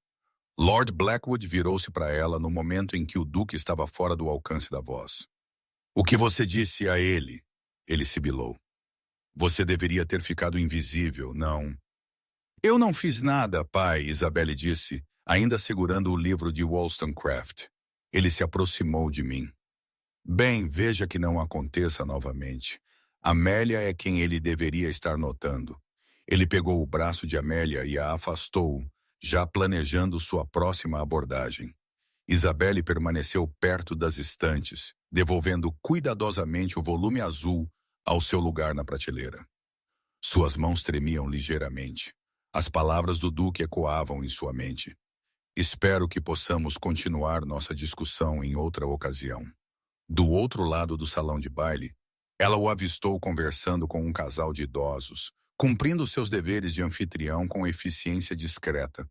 Lord Blackwood virou-se para ela no momento em que o duque estava fora do alcance da voz. O que você disse a ele? Ele sibilou. Você deveria ter ficado invisível, não? Eu não fiz nada, pai, Isabelle disse, ainda segurando o livro de Wollstonecraft. Ele se aproximou de mim. Bem, veja que não aconteça novamente. Amélia é quem ele deveria estar notando. Ele pegou o braço de Amélia e a afastou, já planejando sua próxima abordagem. Isabelle permaneceu perto das estantes, devolvendo cuidadosamente o volume azul ao seu lugar na prateleira. Suas mãos tremiam ligeiramente. As palavras do duque ecoavam em sua mente. Espero que possamos continuar nossa discussão em outra ocasião. Do outro lado do salão de baile, ela o avistou conversando com um casal de idosos, cumprindo seus deveres de anfitrião com eficiência discreta.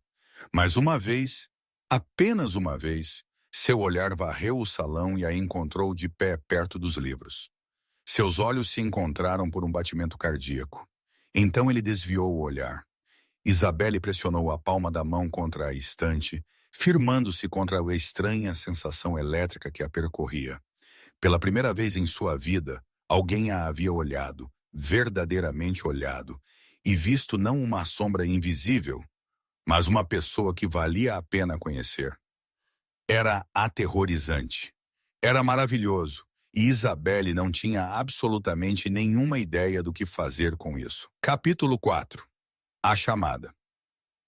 Mas uma vez, apenas uma vez, seu olhar varreu o salão e a encontrou de pé perto dos livros. Seus olhos se encontraram por um batimento cardíaco. Então ele desviou o olhar. Isabelle pressionou a palma da mão contra a estante, firmando-se contra a estranha sensação elétrica que a percorria. Pela primeira vez em sua vida, alguém a havia olhado, verdadeiramente olhado, e visto não uma sombra invisível, mas uma pessoa que valia a pena conhecer. Era aterrorizante. Era maravilhoso. E Isabelle não tinha absolutamente nenhuma ideia do que fazer com isso. Capítulo 4. A chamada.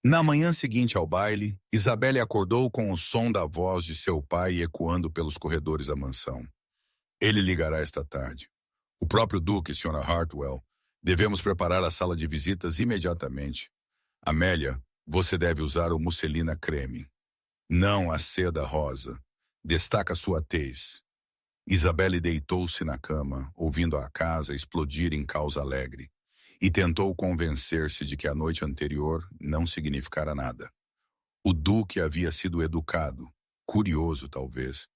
Na manhã seguinte ao baile, Isabelle acordou com o som da voz de seu pai ecoando pelos corredores da mansão. Ele ligará esta tarde. O próprio Duque, Sra. Hartwell. Devemos preparar a sala de visitas imediatamente. Amélia, você deve usar o musselina creme. Não a seda rosa. Destaca sua tez. Isabelle deitou-se na cama, ouvindo a casa explodir em caos alegre. e tentou convencer-se de que a noite anterior não significara nada. O duque havia sido educado, curioso talvez,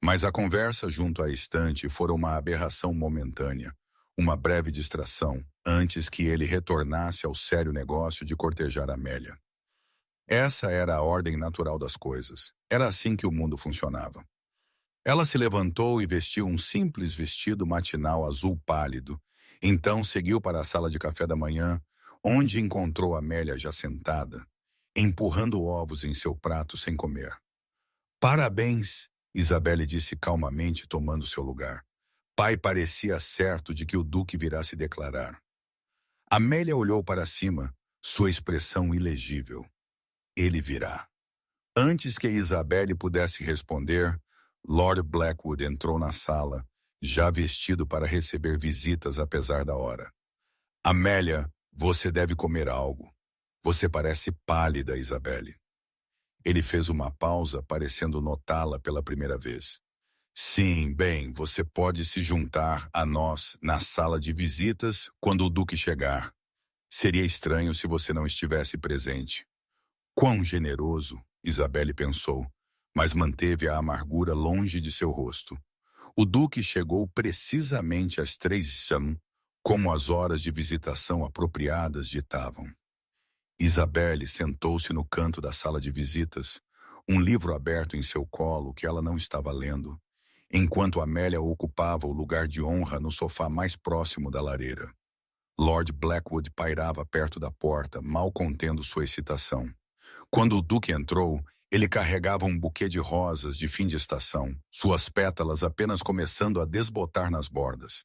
mas a conversa junto à estante fora uma aberração momentânea, uma breve distração, antes que ele retornasse ao sério negócio de cortejar Amélia. Essa era a ordem natural das coisas. Era assim que o mundo funcionava. Ela se levantou e vestiu um simples vestido matinal azul pálido. Então seguiu para a sala de café da manhã, onde encontrou Amélia já sentada, empurrando ovos em seu prato sem comer. Parabéns, Isabelle disse calmamente, tomando seu lugar. Pai parecia certo de que o duque virá se declarar. Amélia olhou para cima, sua expressão ilegível. Ele virá. Antes que Isabelle pudesse responder, Lord Blackwood entrou na sala, já vestido para receber visitas apesar da hora. Amélia, você deve comer algo. Você parece pálida, Isabelle. Ele fez uma pausa, parecendo notá-la pela primeira vez. Sim, bem, você pode se juntar a nós na sala de visitas quando o Duque chegar. Seria estranho se você não estivesse presente. Quão generoso, Isabelle pensou, mas manteve a amargura longe de seu rosto. O Duque chegou precisamente às 3h, como as horas de visitação apropriadas ditavam. Isabelle sentou-se no canto da sala de visitas, um livro aberto em seu colo que ela não estava lendo, enquanto Amélia ocupava o lugar de honra no sofá mais próximo da lareira. Lord Blackwood pairava perto da porta, mal contendo sua excitação. Quando o Duque entrou, ele carregava um buquê de rosas de fim de estação, suas pétalas apenas começando a desbotar nas bordas.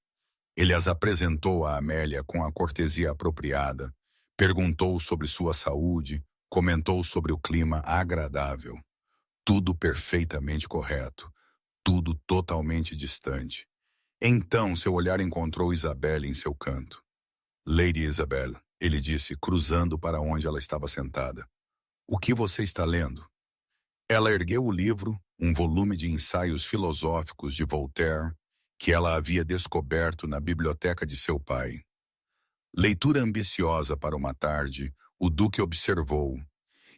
Ele as apresentou a Amélia com a cortesia apropriada, perguntou sobre sua saúde, comentou sobre o clima agradável. Tudo perfeitamente correto, tudo totalmente distante. Então seu olhar encontrou Isabelle em seu canto. Lady Isabelle, ele disse, cruzando para onde ela estava sentada. O que você está lendo? Ela ergueu o livro, um volume de ensaios filosóficos de Voltaire, que ela havia descoberto na biblioteca de seu pai. Leitura ambiciosa para uma tarde, o Duque observou,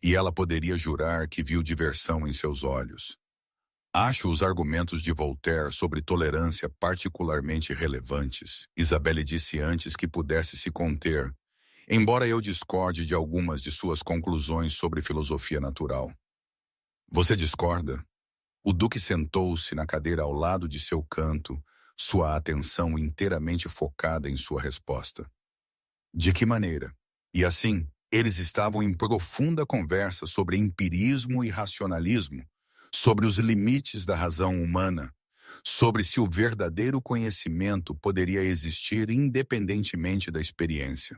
e ela poderia jurar que viu diversão em seus olhos. Acho os argumentos de Voltaire sobre tolerância particularmente relevantes, Isabelle disse antes que pudesse se conter, embora eu discorde de algumas de suas conclusões sobre filosofia natural. Você discorda? O Duque sentou-se na cadeira ao lado de seu canto, sua atenção inteiramente focada em sua resposta. De que maneira? E assim, eles estavam em profunda conversa sobre empirismo e racionalismo, sobre os limites da razão humana, sobre se o verdadeiro conhecimento poderia existir independentemente da experiência.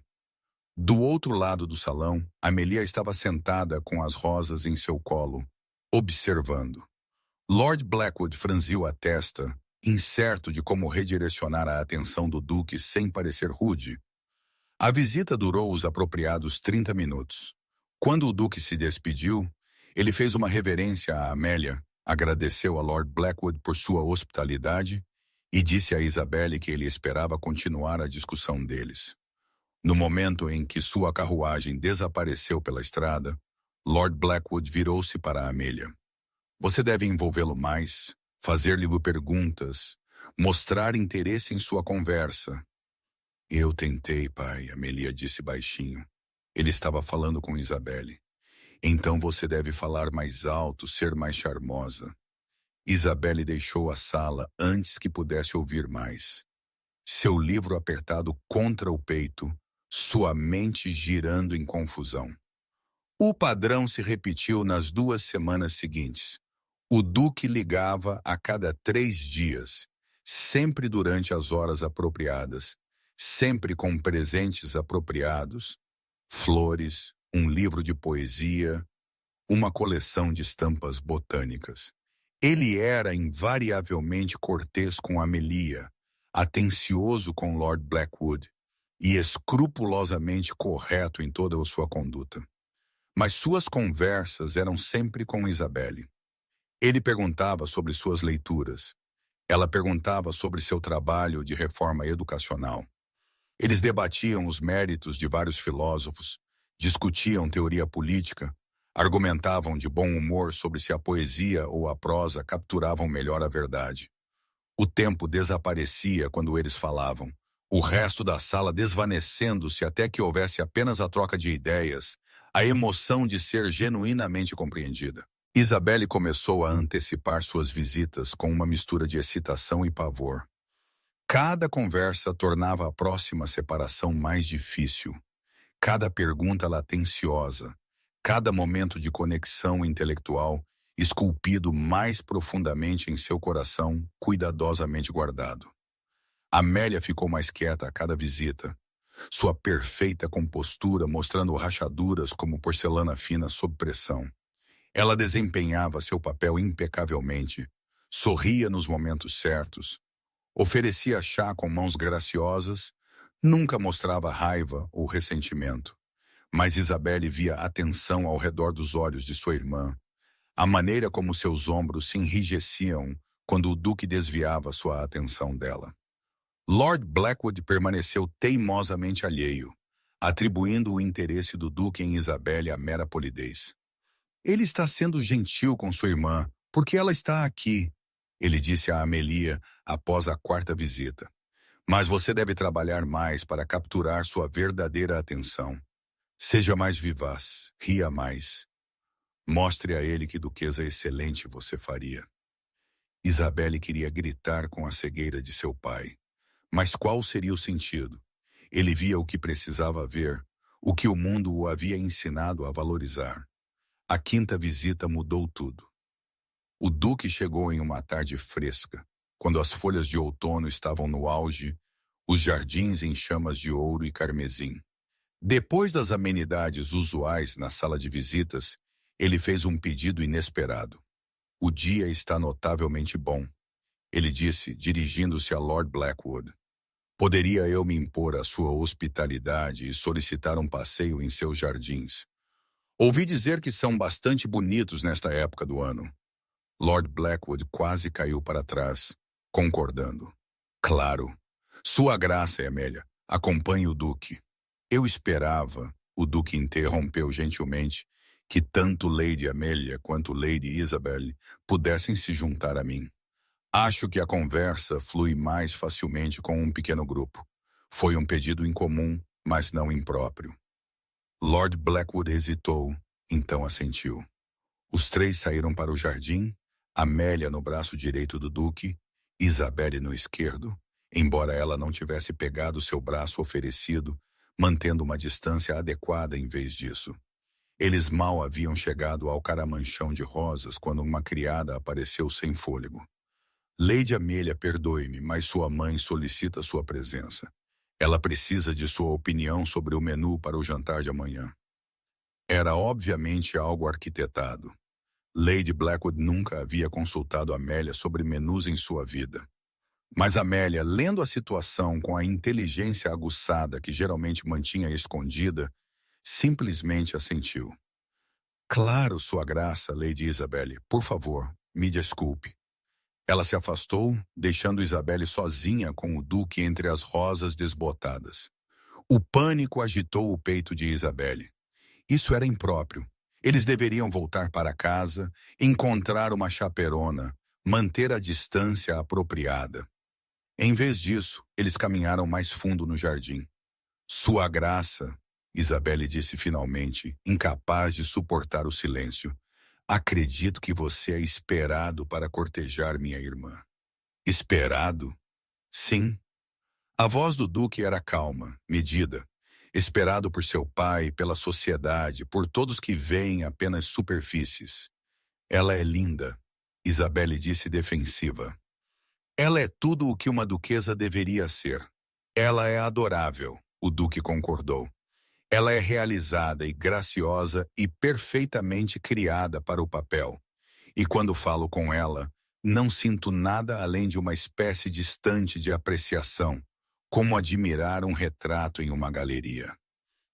Do outro lado do salão, Amelia estava sentada com as rosas em seu colo, observando. Lord Blackwood franziu a testa, incerto de como redirecionar a atenção do Duque sem parecer rude. A visita durou os apropriados 30 minutos. Quando o Duque se despediu, ele fez uma reverência a Amélia, agradeceu a Lord Blackwood por sua hospitalidade e disse a Isabelle que ele esperava continuar a discussão deles. No momento em que sua carruagem desapareceu pela estrada, Lord Blackwood virou-se para Amélia. Você deve envolvê-lo mais, fazer-lhe perguntas, mostrar interesse em sua conversa. Eu tentei, pai, Amélia disse baixinho. Ele estava falando com Isabelle. Então você deve falar mais alto, ser mais charmosa. Isabelle deixou a sala antes que pudesse ouvir mais. Seu livro apertado contra o peito, sua mente girando em confusão. O padrão se repetiu nas 2 semanas seguintes. O Duque ligava a cada 3 dias, sempre durante as horas apropriadas, sempre com presentes apropriados, flores, um livro de poesia, uma coleção de estampas botânicas. Ele era invariavelmente cortês com Amelia, atencioso com Lord Blackwood e escrupulosamente correto em toda a sua conduta. Mas suas conversas eram sempre com Isabelle. Ele perguntava sobre suas leituras. Ela perguntava sobre seu trabalho de reforma educacional. Eles debatiam os méritos de vários filósofos, discutiam teoria política, argumentavam de bom humor sobre se a poesia ou a prosa capturavam melhor a verdade. O tempo desaparecia quando eles falavam, o resto da sala desvanecendo-se até que houvesse apenas a troca de ideias, a emoção de ser genuinamente compreendida. Isabelle começou a antecipar suas visitas com uma mistura de excitação e pavor. Cada conversa tornava a próxima separação mais difícil. Cada pergunta latenciosa, cada momento de conexão intelectual, esculpido mais profundamente em seu coração, cuidadosamente guardado. Amélia ficou mais quieta a cada visita, sua perfeita compostura mostrando rachaduras como porcelana fina sob pressão. Ela desempenhava seu papel impecavelmente, sorria nos momentos certos, oferecia chá com mãos graciosas, nunca mostrava raiva ou ressentimento. Mas Isabelle via a tensão ao redor dos olhos de sua irmã, a maneira como seus ombros se enrijeciam quando o duque desviava sua atenção dela. Lord Blackwood permaneceu teimosamente alheio, atribuindo o interesse do duque em Isabelle à mera polidez. Ele está sendo gentil com sua irmã, porque ela está aqui, ele disse a Amelia após a quarta visita. Mas você deve trabalhar mais para capturar sua verdadeira atenção. Seja mais vivaz, ria mais. Mostre a ele que duquesa excelente você faria. Isabelle queria gritar com a cegueira de seu pai. Mas qual seria o sentido? Ele via o que precisava ver, o que o mundo o havia ensinado a valorizar. A quinta visita mudou tudo. O duque chegou em uma tarde fresca, quando as folhas de outono estavam no auge, os jardins em chamas de ouro e carmesim. Depois das amenidades usuais na sala de visitas, ele fez um pedido inesperado. O dia está notavelmente bom, ele disse, dirigindo-se a Lord Blackwood. Poderia eu me impor à sua hospitalidade e solicitar um passeio em seus jardins? Ouvi dizer que são bastante bonitos nesta época do ano. Lord Blackwood quase caiu para trás, concordando. Claro. Sua graça, Amélia. Acompanhe o duque. Eu esperava, o duque interrompeu gentilmente, que tanto Lady Amélia quanto Lady Isabel pudessem se juntar a mim. Acho que a conversa flui mais facilmente com um pequeno grupo. Foi um pedido incomum, mas não impróprio. Lord Blackwood hesitou, então assentiu. Os três saíram para o jardim, Amélia no braço direito do duque, Isabelle no esquerdo, embora ela não tivesse pegado seu braço oferecido, mantendo uma distância adequada em vez disso. Eles mal haviam chegado ao caramanchão de rosas quando uma criada apareceu sem fôlego. Lady Amélia, perdoe-me, mas sua mãe solicita sua presença. Ela precisa de sua opinião sobre o menu para o jantar de amanhã. Era obviamente algo arquitetado. Lady Blackwood nunca havia consultado Amélia sobre menus em sua vida. Mas Amélia, lendo a situação com a inteligência aguçada que geralmente mantinha escondida, simplesmente assentiu. Claro, sua graça, Lady Isabelle, por favor, me desculpe. Ela se afastou, deixando Isabelle sozinha com o duque entre as rosas desbotadas. O pânico agitou o peito de Isabelle. Isso era impróprio. Eles deveriam voltar para casa, encontrar uma chaperona, manter a distância apropriada. Em vez disso, eles caminharam mais fundo no jardim. Sua graça, Isabelle disse finalmente, incapaz de suportar o silêncio. Acredito que você é esperado para cortejar minha irmã. Esperado? Sim. A voz do duque era calma, medida. Esperado por seu pai, pela sociedade, por todos que veem apenas superfícies. Ela é linda, Isabelle disse defensiva. Ela é tudo o que uma duquesa deveria ser. Ela é adorável, o duque concordou. Ela é realizada e graciosa e perfeitamente criada para o papel. E quando falo com ela, não sinto nada além de uma espécie distante de apreciação, como admirar um retrato em uma galeria.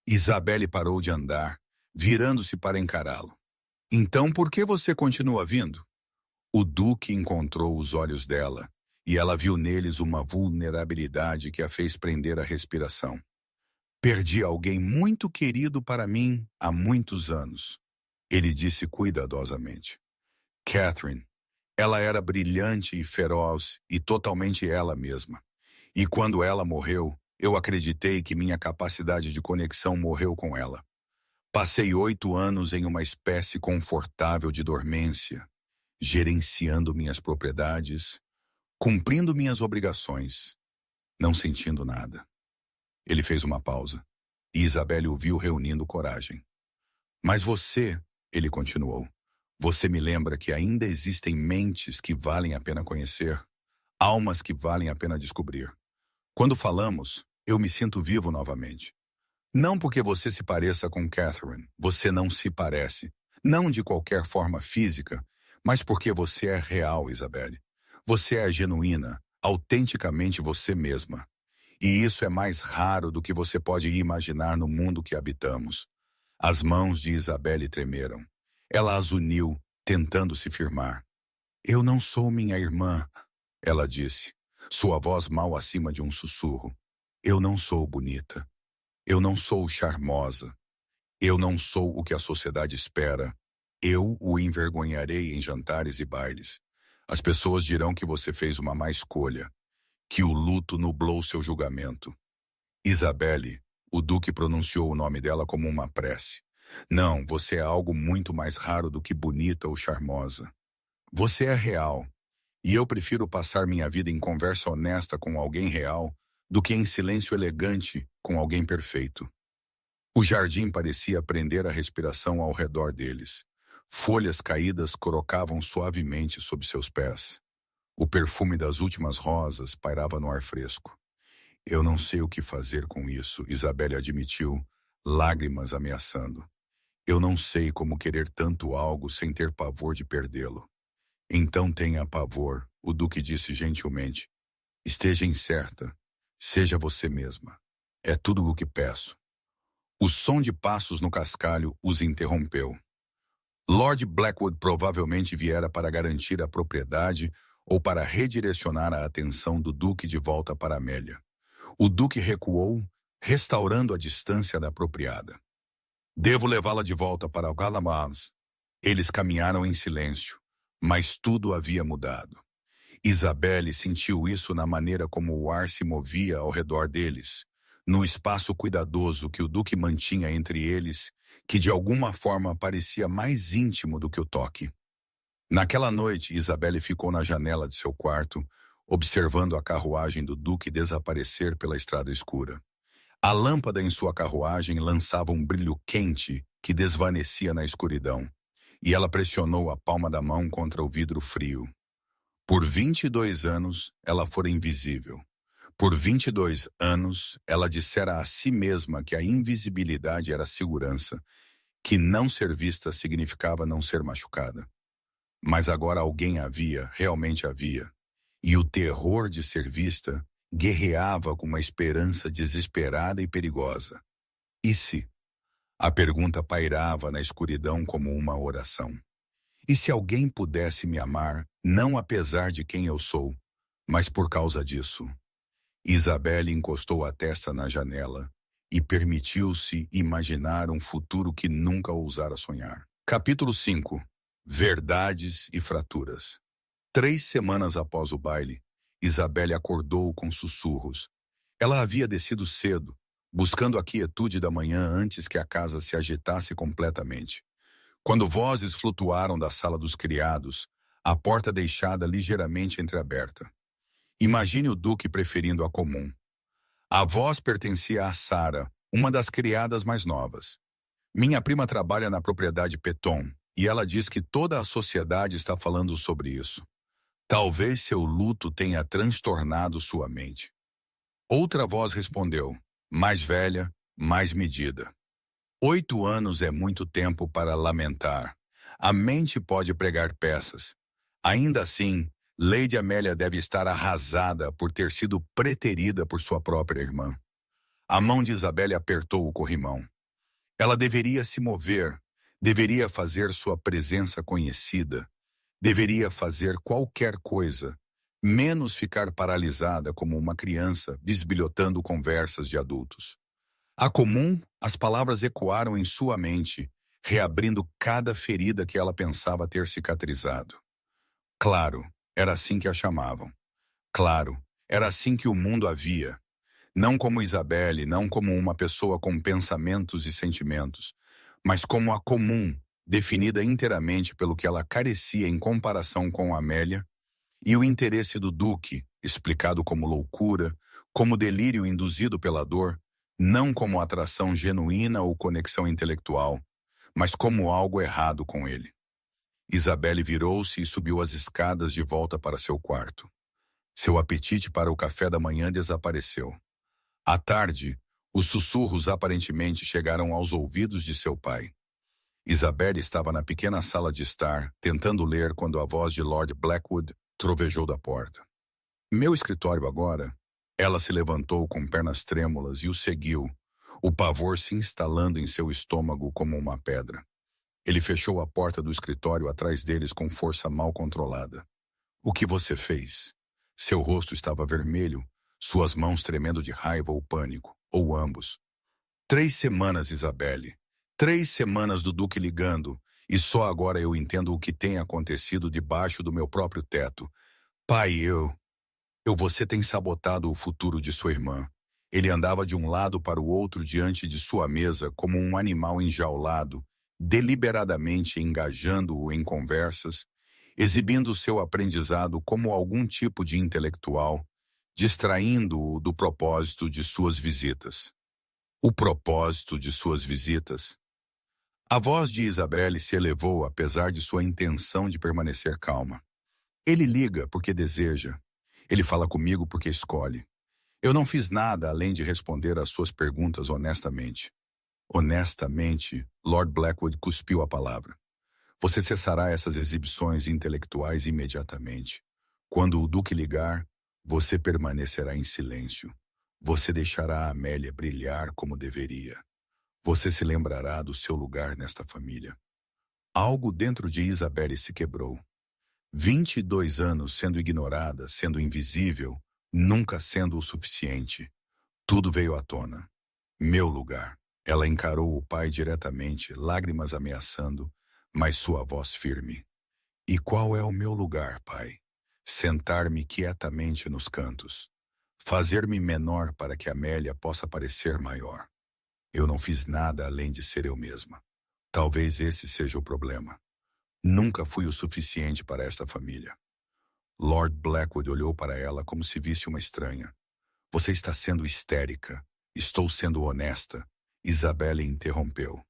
Isabelle parou de andar, virando-se para encará-lo. Então por que você continua vindo? O duque encontrou os olhos dela, e ela viu neles uma vulnerabilidade que a fez prender a respiração. Perdi alguém muito querido para mim há muitos anos, ele disse cuidadosamente. Catherine, ela era brilhante e feroz e totalmente ela mesma. E quando ela morreu, eu acreditei que minha capacidade de conexão morreu com ela. Passei 8 anos em uma espécie confortável de dormência, gerenciando minhas propriedades, cumprindo minhas obrigações, não sentindo nada. Ele fez uma pausa, e Isabelle o viu reunindo coragem. Mas você, ele continuou, você me lembra que ainda existem mentes que valem a pena conhecer, almas que valem a pena descobrir. Quando falamos, eu me sinto vivo novamente. Não porque você se pareça com Catherine, você não se parece, não de qualquer forma física, mas porque você é real, Isabelle. Você é genuína, autenticamente você mesma. E isso é mais raro do que você pode imaginar no mundo que habitamos. As mãos de Isabelle tremeram. Ela as uniu, tentando se firmar. Eu não sou minha irmã, ela disse, sua voz mal acima de um sussurro. Eu não sou bonita. Eu não sou charmosa. Eu não sou o que a sociedade espera. Eu o envergonharei em jantares e bailes. As pessoas dirão que você fez uma má escolha, que o luto nublou seu julgamento. Isabelle, o duque pronunciou o nome dela como uma prece. Não, você é algo muito mais raro do que bonita ou charmosa. Você é real, e eu prefiro passar minha vida em conversa honesta com alguém real do que em silêncio elegante com alguém perfeito. O jardim parecia prender a respiração ao redor deles. Folhas caídas corocavam suavemente sob seus pés. O perfume das últimas rosas pairava no ar fresco. Eu não sei o que fazer com isso, Isabelle admitiu, lágrimas ameaçando. Eu não sei como querer tanto algo sem ter pavor de perdê-lo. Então tenha pavor, o duque disse gentilmente. Esteja incerta. Seja você mesma. É tudo o que peço. O som de passos no cascalho os interrompeu. Lord Blackwood provavelmente viera para garantir a propriedade ou para redirecionar a atenção do duque de volta para Amélia. O duque recuou, restaurando a distância apropriada. Devo levá-la de volta para o Galamans. Eles caminharam em silêncio, mas tudo havia mudado. Isabelle sentiu isso na maneira como o ar se movia ao redor deles, no espaço cuidadoso que o duque mantinha entre eles, que de alguma forma parecia mais íntimo do que o toque. Naquela noite, Isabelle ficou na janela de seu quarto, observando a carruagem do duque desaparecer pela estrada escura. A lâmpada em sua carruagem lançava um brilho quente que desvanecia na escuridão, e ela pressionou a palma da mão contra o vidro frio. Por 22 anos, ela fora invisível. Por 22 anos, ela dissera a si mesma que a invisibilidade era segurança, que não ser vista significava não ser machucada. Mas agora alguém havia, realmente havia, e o terror de ser vista guerreava com uma esperança desesperada e perigosa. E se? A pergunta pairava na escuridão como uma oração. E se alguém pudesse me amar, não apesar de quem eu sou, mas por causa disso? Isabelle encostou a testa na janela e permitiu-se imaginar um futuro que nunca ousara sonhar. Capítulo 5. Verdades e fraturas. 3 semanas após o baile, Isabelle acordou com sussurros. Ela havia descido cedo, buscando a quietude da manhã antes que a casa se agitasse completamente. Quando vozes flutuaram da sala dos criados, a porta deixada ligeiramente entreaberta. Imagine o duque preferindo a comum. A voz pertencia a Sara, uma das criadas mais novas. Minha prima trabalha na propriedade Peton, e ela diz que toda a sociedade está falando sobre isso. Talvez seu luto tenha transtornado sua mente. Outra voz respondeu, mais velha, mais medida. 8 anos é muito tempo para lamentar. A mente pode pregar peças. Ainda assim, Lady Amélia deve estar arrasada por ter sido preterida por sua própria irmã. A mão de Isabelle apertou o corrimão. Ela deveria se mover, deveria fazer sua presença conhecida, deveria fazer qualquer coisa, menos ficar paralisada como uma criança bisbilhotando conversas de adultos. A comum, as palavras ecoaram em sua mente, reabrindo cada ferida que ela pensava ter cicatrizado. Claro, era assim que a chamavam. Claro, era assim que o mundo a via. Não como Isabelle, não como uma pessoa com pensamentos e sentimentos, mas como a comum, definida inteiramente pelo que ela carecia em comparação com Amélia, e o interesse do Duque, explicado como loucura, como delírio induzido pela dor, não como atração genuína ou conexão intelectual, mas como algo errado com ele. Isabelle virou-se e subiu as escadas de volta para seu quarto. Seu apetite para o café da manhã desapareceu. À tarde, os sussurros aparentemente chegaram aos ouvidos de seu pai. Isabelle estava na pequena sala de estar, tentando ler quando a voz de Lord Blackwood trovejou da porta. Meu escritório agora? Ela se levantou com pernas trêmulas e o seguiu, o pavor se instalando em seu estômago como uma pedra. Ele fechou a porta do escritório atrás deles com força mal controlada. O que você fez? Seu rosto estava vermelho, suas mãos tremendo de raiva ou pânico, ou ambos. 3 semanas, Isabelle. 3 semanas do Duque ligando, e só agora eu entendo o que tem acontecido debaixo do meu próprio teto. Pai, você tem sabotado o futuro de sua irmã. Ele andava de um lado para o outro diante de sua mesa como um animal enjaulado, deliberadamente engajando-o em conversas, exibindo seu aprendizado como algum tipo de intelectual, distraindo-o do propósito de suas visitas. O propósito de suas visitas? A voz de Isabelle se elevou apesar de sua intenção de permanecer calma. Ele liga porque deseja. Ele fala comigo porque escolhe. Eu não fiz nada além de responder às suas perguntas honestamente. Honestamente, Lord Blackwood cuspiu a palavra. Você cessará essas exibições intelectuais imediatamente. Quando o Duque ligar, você permanecerá em silêncio. Você deixará a Amélia brilhar como deveria. Você se lembrará do seu lugar nesta família. Algo dentro de Isabelle se quebrou. 22 anos sendo ignorada, sendo invisível, nunca sendo o suficiente. Tudo veio à tona. Meu lugar. Ela encarou o pai diretamente, lágrimas ameaçando, mas sua voz firme. E qual é o meu lugar, pai? Sentar-me quietamente nos cantos. Fazer-me menor para que Amélia possa parecer maior. Eu não fiz nada além de ser eu mesma. Talvez esse seja o problema. Nunca fui o suficiente para esta família. Lord Blackwood olhou para ela como se visse uma estranha. Você está sendo histérica. Estou sendo honesta. Isabelle interrompeu.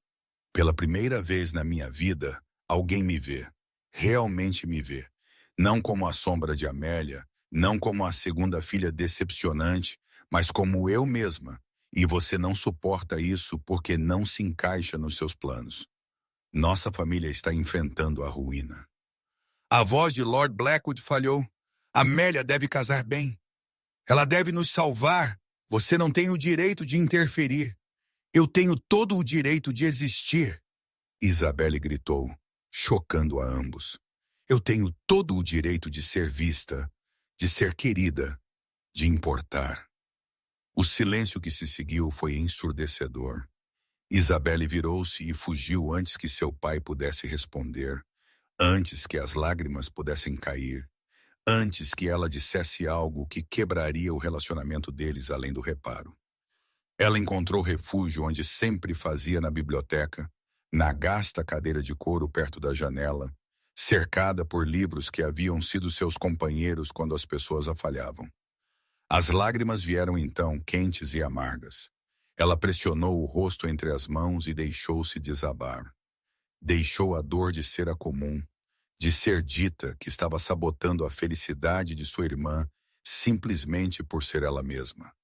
Pela primeira vez na minha vida, alguém me vê. Realmente me vê. Não como a sombra de Amélia, não como a segunda filha decepcionante, mas como eu mesma. E você não suporta isso porque não se encaixa nos seus planos. Nossa família está enfrentando a ruína. A voz de Lord Blackwood falhou. Amélia deve casar bem. Ela deve nos salvar. Você não tem o direito de interferir. Eu tenho todo o direito de existir. Isabelle gritou, chocando a ambos. Eu tenho todo o direito de ser vista, de ser querida, de importar. O silêncio que se seguiu foi ensurdecedor. Isabelle virou-se e fugiu antes que seu pai pudesse responder, antes que as lágrimas pudessem cair, antes que ela dissesse algo que quebraria o relacionamento deles além do reparo. Ela encontrou refúgio onde sempre fazia na biblioteca, na gasta cadeira de couro perto da janela, cercada por livros que haviam sido seus companheiros quando as pessoas a falhavam. As lágrimas vieram então, quentes e amargas. Ela pressionou o rosto entre as mãos e deixou-se desabar. Deixou a dor de ser a comum, de ser dita que estava sabotando a felicidade de sua irmã simplesmente por ser ela mesma.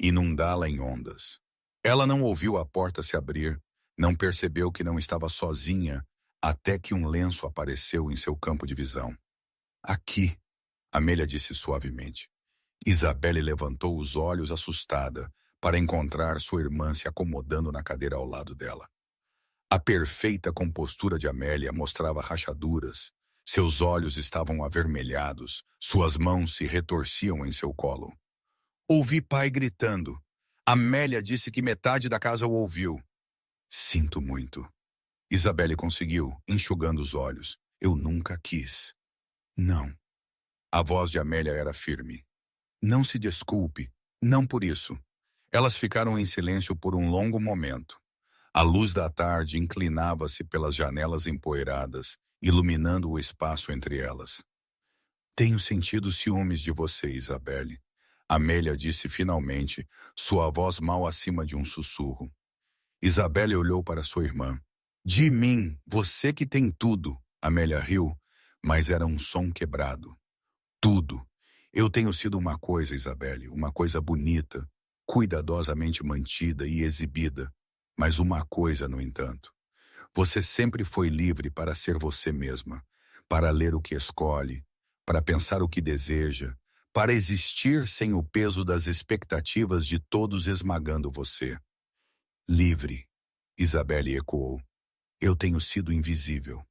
Inundá-la em ondas. Ela não ouviu a porta se abrir, não percebeu que não estava sozinha, até que um lenço apareceu em seu campo de visão. Aqui, Amélia disse suavemente. Isabelle levantou os olhos assustada para encontrar sua irmã se acomodando na cadeira ao lado dela. A perfeita compostura de Amélia mostrava rachaduras, Seus olhos estavam avermelhados, suas mãos se retorciam em seu colo. Ouvi pai gritando. Amélia disse que metade da casa o ouviu. Sinto muito. Isabelle conseguiu, enxugando os olhos. Eu nunca quis. Não. A voz de Amélia era firme. Não se desculpe, não por isso. Elas ficaram em silêncio por um longo momento. A luz da tarde inclinava-se pelas janelas empoeiradas, iluminando o espaço entre elas. Tenho sentido ciúmes de você, Isabelle. Amélia disse finalmente, sua voz mal acima de um sussurro. Isabelle olhou para sua irmã. De mim, você que tem tudo. Amélia riu, mas era um som quebrado. Tudo. Eu tenho sido uma coisa, Isabelle, uma coisa bonita, cuidadosamente mantida e exibida. Mas uma coisa, no entanto. Você sempre foi livre para ser você mesma, para ler o que escolhe, para pensar o que deseja, para existir sem o peso das expectativas de todos esmagando você. Livre, Isabelle ecoou. Eu tenho sido invisível.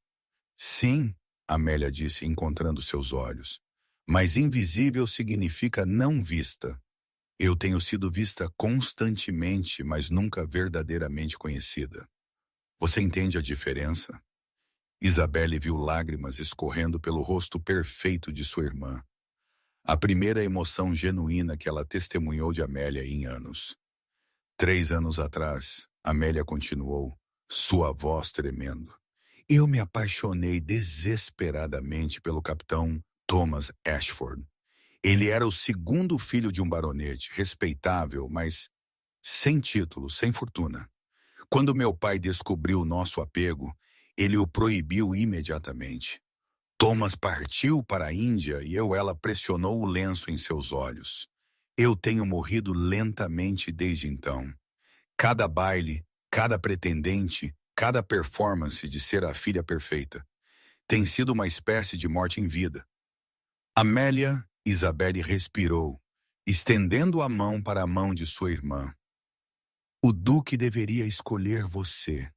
Sim, Amélia disse, encontrando seus olhos. Mas invisível significa não vista. Eu tenho sido vista constantemente, mas nunca verdadeiramente conhecida. Você entende a diferença? Isabelle viu lágrimas escorrendo pelo rosto perfeito de sua irmã. A primeira emoção genuína que ela testemunhou de Amélia em anos. 3 anos atrás, Amélia continuou, sua voz tremendo. Eu me apaixonei desesperadamente pelo capitão Thomas Ashford. Ele era o segundo filho de um baronete, respeitável, mas sem título, sem fortuna. Quando meu pai descobriu o nosso apego, ele o proibiu imediatamente. Thomas partiu para a Índia e ela pressionou o lenço em seus olhos. Eu tenho morrido lentamente desde então. Cada baile, cada pretendente, cada performance de ser a filha perfeita tem sido uma espécie de morte em vida. Amélia, Isabelle respirou, estendendo a mão para a mão de sua irmã. O duque deveria escolher você,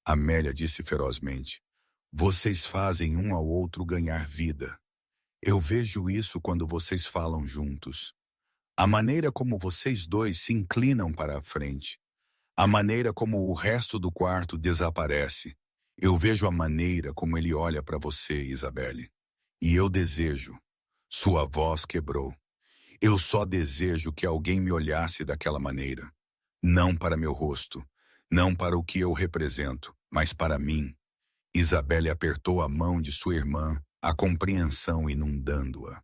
Amélia disse ferozmente. Vocês fazem um ao outro ganhar vida. Eu vejo isso quando vocês falam juntos. A maneira como vocês dois se inclinam para a frente. A maneira como o resto do quarto desaparece. Eu vejo a maneira como ele olha para você, Isabelle. E eu desejo. Sua voz quebrou. Eu só desejo que alguém me olhasse daquela maneira. Não para meu rosto, não para o que eu represento, mas para mim. Isabelle apertou a mão de sua irmã, a compreensão inundando-a.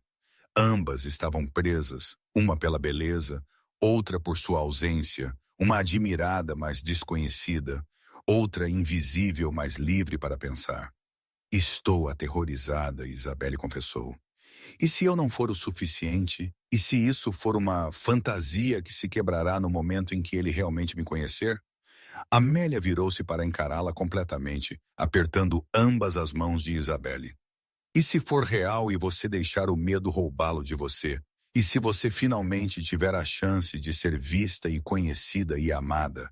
Ambas estavam presas, uma pela beleza, outra por sua ausência, uma admirada, mas desconhecida, outra invisível, mas livre para pensar. Estou aterrorizada, Isabelle confessou. E se eu não for o suficiente? E se isso for uma fantasia que se quebrará no momento em que ele realmente me conhecer? Amélia virou-se para encará-la completamente, apertando ambas as mãos de Isabelle. E se for real e você deixar o medo roubá-lo de você? E se você finalmente tiver a chance de ser vista e conhecida e amada?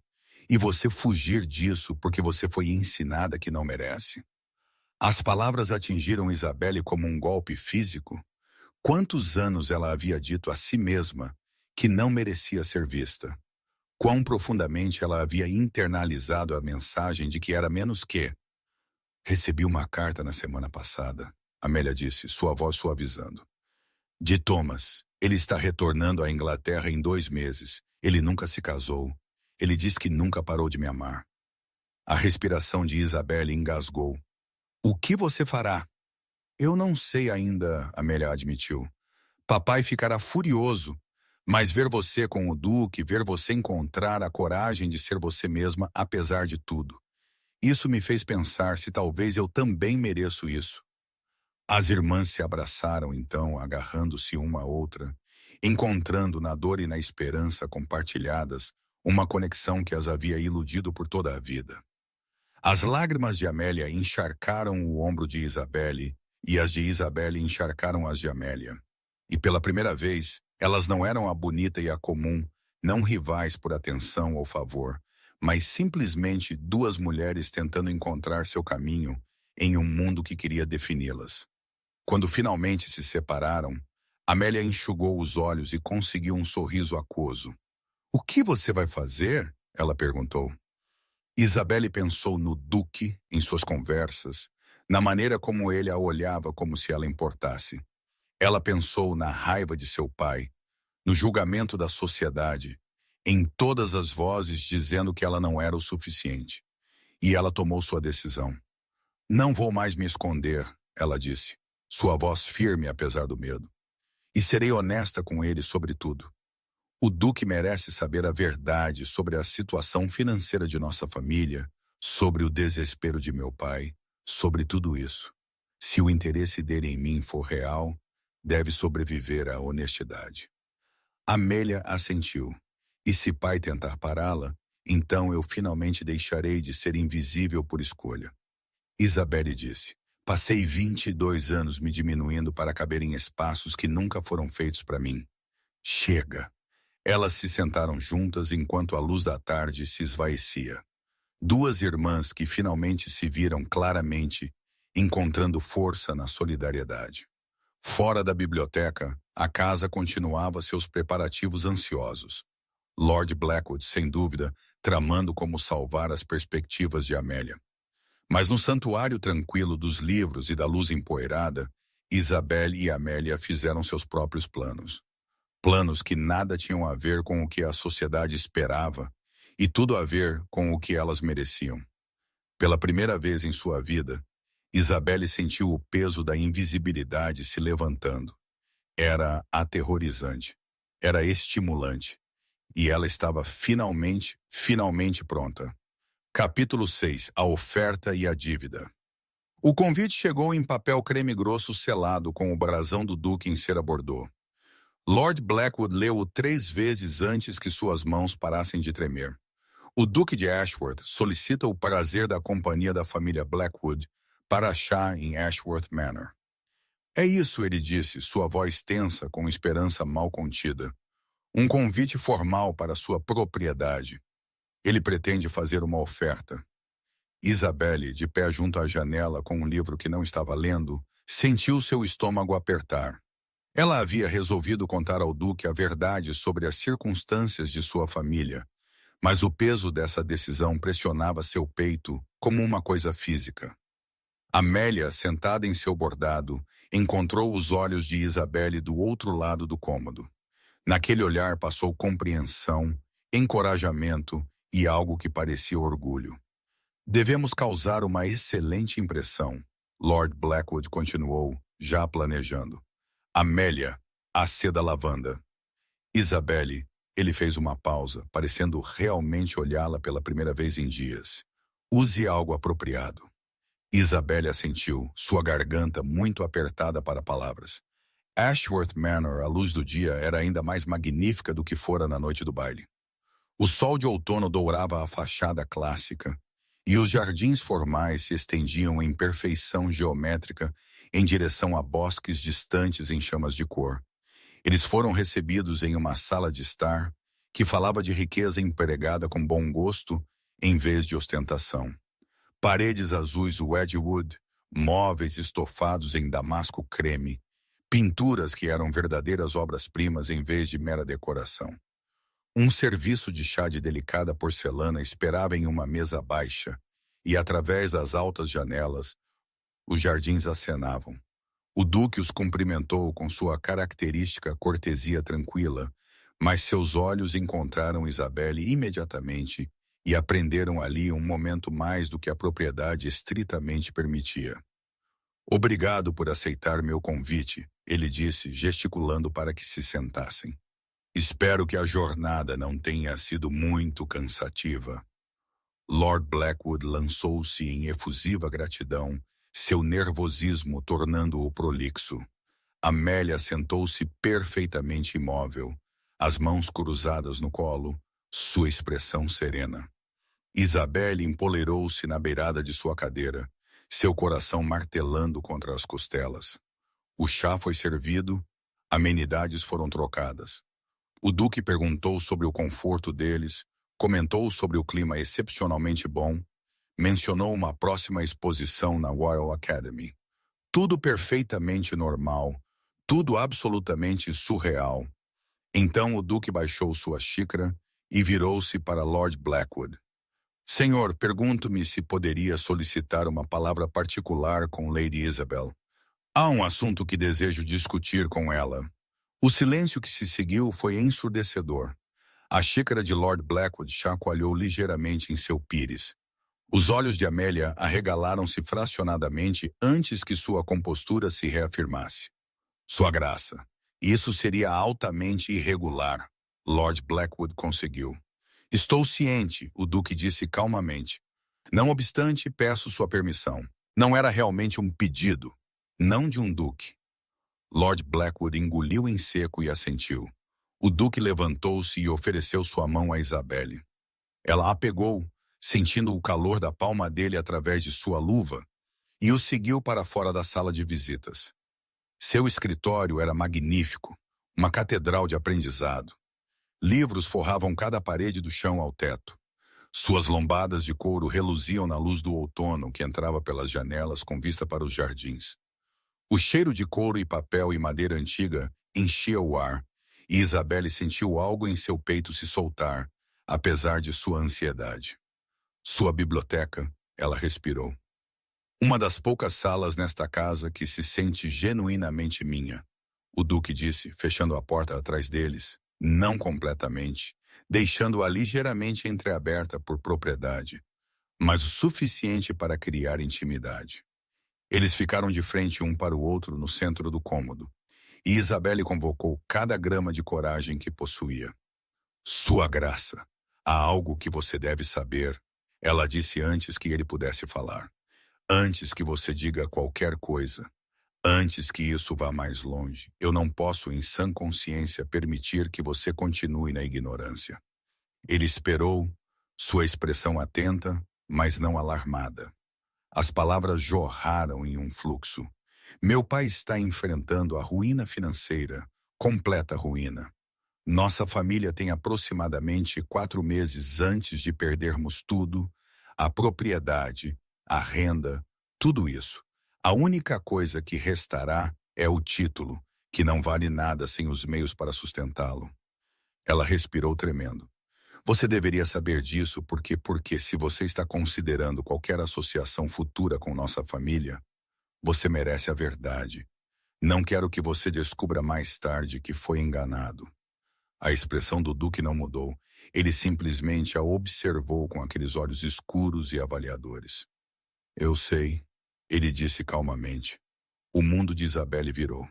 E você fugir disso porque você foi ensinada que não merece? As palavras atingiram Isabelle como um golpe físico. Quantos anos ela havia dito a si mesma que não merecia ser vista? Quão profundamente ela havia internalizado a mensagem de que era menos que. Recebi uma carta na semana passada, Amélia disse, sua voz suavizando. De Thomas. Ele está retornando à Inglaterra em 2 meses. Ele nunca se casou. Ele diz que nunca parou de me amar. A respiração de Isabelle engasgou. O que você fará? Eu não sei ainda, Amélia admitiu. Papai ficará furioso, mas ver você com o Duque, ver você encontrar a coragem de ser você mesma apesar de tudo. Isso me fez pensar se talvez eu também mereço isso. As irmãs se abraçaram então, agarrando-se uma à outra, encontrando na dor e na esperança compartilhadas uma conexão que as havia iludido por toda a vida. As lágrimas de Amélia encharcaram o ombro de Isabelle e as de Isabelle encharcaram as de Amélia. E pela primeira vez, elas não eram a bonita e a comum, não rivais por atenção ou favor, mas simplesmente 2 mulheres tentando encontrar seu caminho em um mundo que queria defini-las. Quando finalmente se separaram, Amélia enxugou os olhos e conseguiu um sorriso aquoso. "O que você vai fazer?" ela perguntou. Isabelle pensou no Duque, em suas conversas, na maneira como ele a olhava como se ela importasse. Ela pensou na raiva de seu pai, no julgamento da sociedade, em todas as vozes dizendo que ela não era o suficiente. E ela tomou sua decisão. "Não vou mais me esconder", ela disse, sua voz firme apesar do medo. "E serei honesta com ele sobre tudo. O Duque merece saber a verdade sobre a situação financeira de nossa família, sobre o desespero de meu pai, sobre tudo isso. Se o interesse dele em mim for real, deve sobreviver à honestidade." Amélia assentiu. "E se pai tentar pará-la, então eu finalmente deixarei de ser invisível por escolha." Isabelle disse: "Passei 22 anos me diminuindo para caber em espaços que nunca foram feitos para mim. Chega." Elas se sentaram juntas enquanto a luz da tarde se esvaecia. Duas irmãs que finalmente se viram claramente, encontrando força na solidariedade. Fora da biblioteca, a casa continuava seus preparativos ansiosos. Lord Blackwood, sem dúvida, tramando como salvar as perspectivas de Amélia. Mas no santuário tranquilo dos livros e da luz empoeirada, Isabelle e Amélia fizeram seus próprios planos. Planos que nada tinham a ver com o que a sociedade esperava e tudo a ver com o que elas mereciam. Pela primeira vez em sua vida, Isabelle sentiu o peso da invisibilidade se levantando. Era aterrorizante, era estimulante, e ela estava finalmente pronta. Capítulo 6. A oferta e a dívida. O convite chegou em papel creme grosso selado com o brasão do Duque em cera bordô. Lord Blackwood leu-o 3 vezes antes que suas mãos parassem de tremer. "O Duque de Ashworth solicita o prazer da companhia da família Blackwood para chá em Ashworth Manor." "É isso", ele disse, sua voz tensa com esperança mal contida. "Um convite formal para sua propriedade. Ele pretende fazer uma oferta." Isabelle, de pé junto à janela com um livro que não estava lendo, sentiu seu estômago apertar. Ela havia resolvido contar ao Duque a verdade sobre as circunstâncias de sua família, mas o peso dessa decisão pressionava seu peito como uma coisa física. Amélia, sentada em seu bordado, encontrou os olhos de Isabelle do outro lado do cômodo. Naquele olhar passou compreensão, encorajamento e algo que parecia orgulho. "Devemos causar uma excelente impressão", Lord Blackwood continuou, já planejando. "Amélia, aceda a lavanda." "Isabelle", ele fez uma pausa, parecendo realmente olhá-la pela primeira vez em dias. "Use algo apropriado." Isabelle assentiu, sua garganta muito apertada para palavras. Ashworth Manor, à luz do dia, era ainda mais magnífica do que fora na noite do baile. O sol de outono dourava a fachada clássica, e os jardins formais se estendiam em perfeição geométrica em direção a bosques distantes em chamas de cor. Eles foram recebidos em uma sala de estar que falava de riqueza empregada com bom gosto em vez de ostentação. Paredes azuis Wedgwood, móveis estofados em damasco creme, pinturas que eram verdadeiras obras-primas em vez de mera decoração. Um serviço de chá de delicada porcelana esperava em uma mesa baixa, e através das altas janelas, os jardins acenavam. O Duque os cumprimentou com sua característica cortesia tranquila, mas seus olhos encontraram Isabelle imediatamente e aprenderam ali um momento mais do que a propriedade estritamente permitia. "Obrigado por aceitar meu convite", ele disse, gesticulando para que se sentassem. "Espero que a jornada não tenha sido muito cansativa." Lord Blackwood lançou-se em efusiva gratidão, seu nervosismo tornando-o prolixo. Amélia sentou-se perfeitamente imóvel, as mãos cruzadas no colo, sua expressão serena. Isabelle empoleirou-se na beirada de sua cadeira, seu coração martelando contra as costelas. O chá foi servido, amenidades foram trocadas. O Duque perguntou sobre o conforto deles, comentou sobre o clima excepcionalmente bom, mencionou uma próxima exposição na Royal Academy. Tudo perfeitamente normal, tudo absolutamente surreal. Então o duque baixou sua xícara e virou-se para Lord Blackwood. Senhor, pergunto-me se poderia solicitar uma palavra particular com Lady Isabel. Há um assunto que desejo discutir com ela. O silêncio que se seguiu foi ensurdecedor. A xícara de Lord Blackwood chacoalhou ligeiramente em seu pires. Os olhos de Amélia arregalaram-se fracionadamente antes que sua compostura se reafirmasse. Sua graça. Isso seria altamente irregular. Lord Blackwood conseguiu. Estou ciente, o duque disse calmamente. Não obstante, peço sua permissão. Não era realmente um pedido, não de um duque. Lord Blackwood engoliu em seco e assentiu. O duque levantou-se e ofereceu sua mão a Isabelle. Ela a pegou, sentindo o calor da palma dele através de sua luva, e o seguiu para fora da sala de visitas. Seu escritório era magnífico, uma catedral de aprendizado. Livros forravam cada parede do chão ao teto. Suas lombadas de couro reluziam na luz do outono que entrava pelas janelas com vista para os jardins. O cheiro de couro e papel e madeira antiga enchia o ar, e Isabelle sentiu algo em seu peito se soltar, apesar de sua ansiedade. Sua biblioteca, ela respirou. Uma das poucas salas nesta casa que se sente genuinamente minha. O duque disse, fechando a porta atrás deles, não completamente, deixando-a ligeiramente entreaberta por propriedade, mas o suficiente para criar intimidade. Eles ficaram de frente um para o outro no centro do cômodo, e Isabelle convocou cada grama de coragem que possuía. Sua graça, há algo que você deve saber, ela disse antes que ele pudesse falar. Antes que você diga qualquer coisa, antes que isso vá mais longe, eu não posso em sã consciência permitir que você continue na ignorância. Ele esperou, sua expressão atenta, mas não alarmada. As palavras jorraram em um fluxo. Meu pai está enfrentando a ruína financeira, completa ruína. Nossa família tem aproximadamente 4 meses antes de perdermos tudo, a propriedade, a renda, tudo isso. A única coisa que restará é o título, que não vale nada sem os meios para sustentá-lo. Ela respirou tremendo. Você deveria saber disso porque se você está considerando qualquer associação futura com nossa família, você merece a verdade. Não quero que você descubra mais tarde que foi enganado. A expressão do duque não mudou. Ele simplesmente a observou com aqueles olhos escuros e avaliadores. Eu sei, ele disse calmamente. O mundo de Isabelle virou.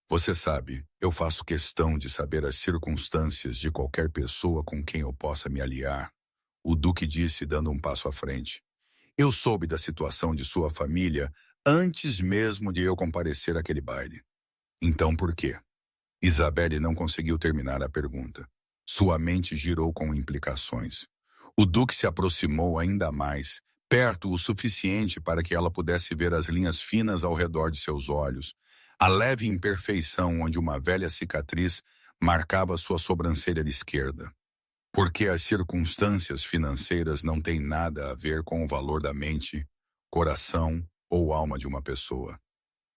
Você sabe, eu faço questão de saber as circunstâncias de qualquer pessoa com quem eu possa me aliar. O duque disse, dando um passo à frente. Eu soube da situação de sua família antes mesmo de eu comparecer àquele baile. Então por quê? Isabelle não conseguiu terminar a pergunta. Sua mente girou com implicações. O duque se aproximou ainda mais, perto o suficiente para que ela pudesse ver as linhas finas ao redor de seus olhos, a leve imperfeição onde uma velha cicatriz marcava sua sobrancelha esquerda. Porque as circunstâncias financeiras não têm nada a ver com o valor da mente, coração ou alma de uma pessoa.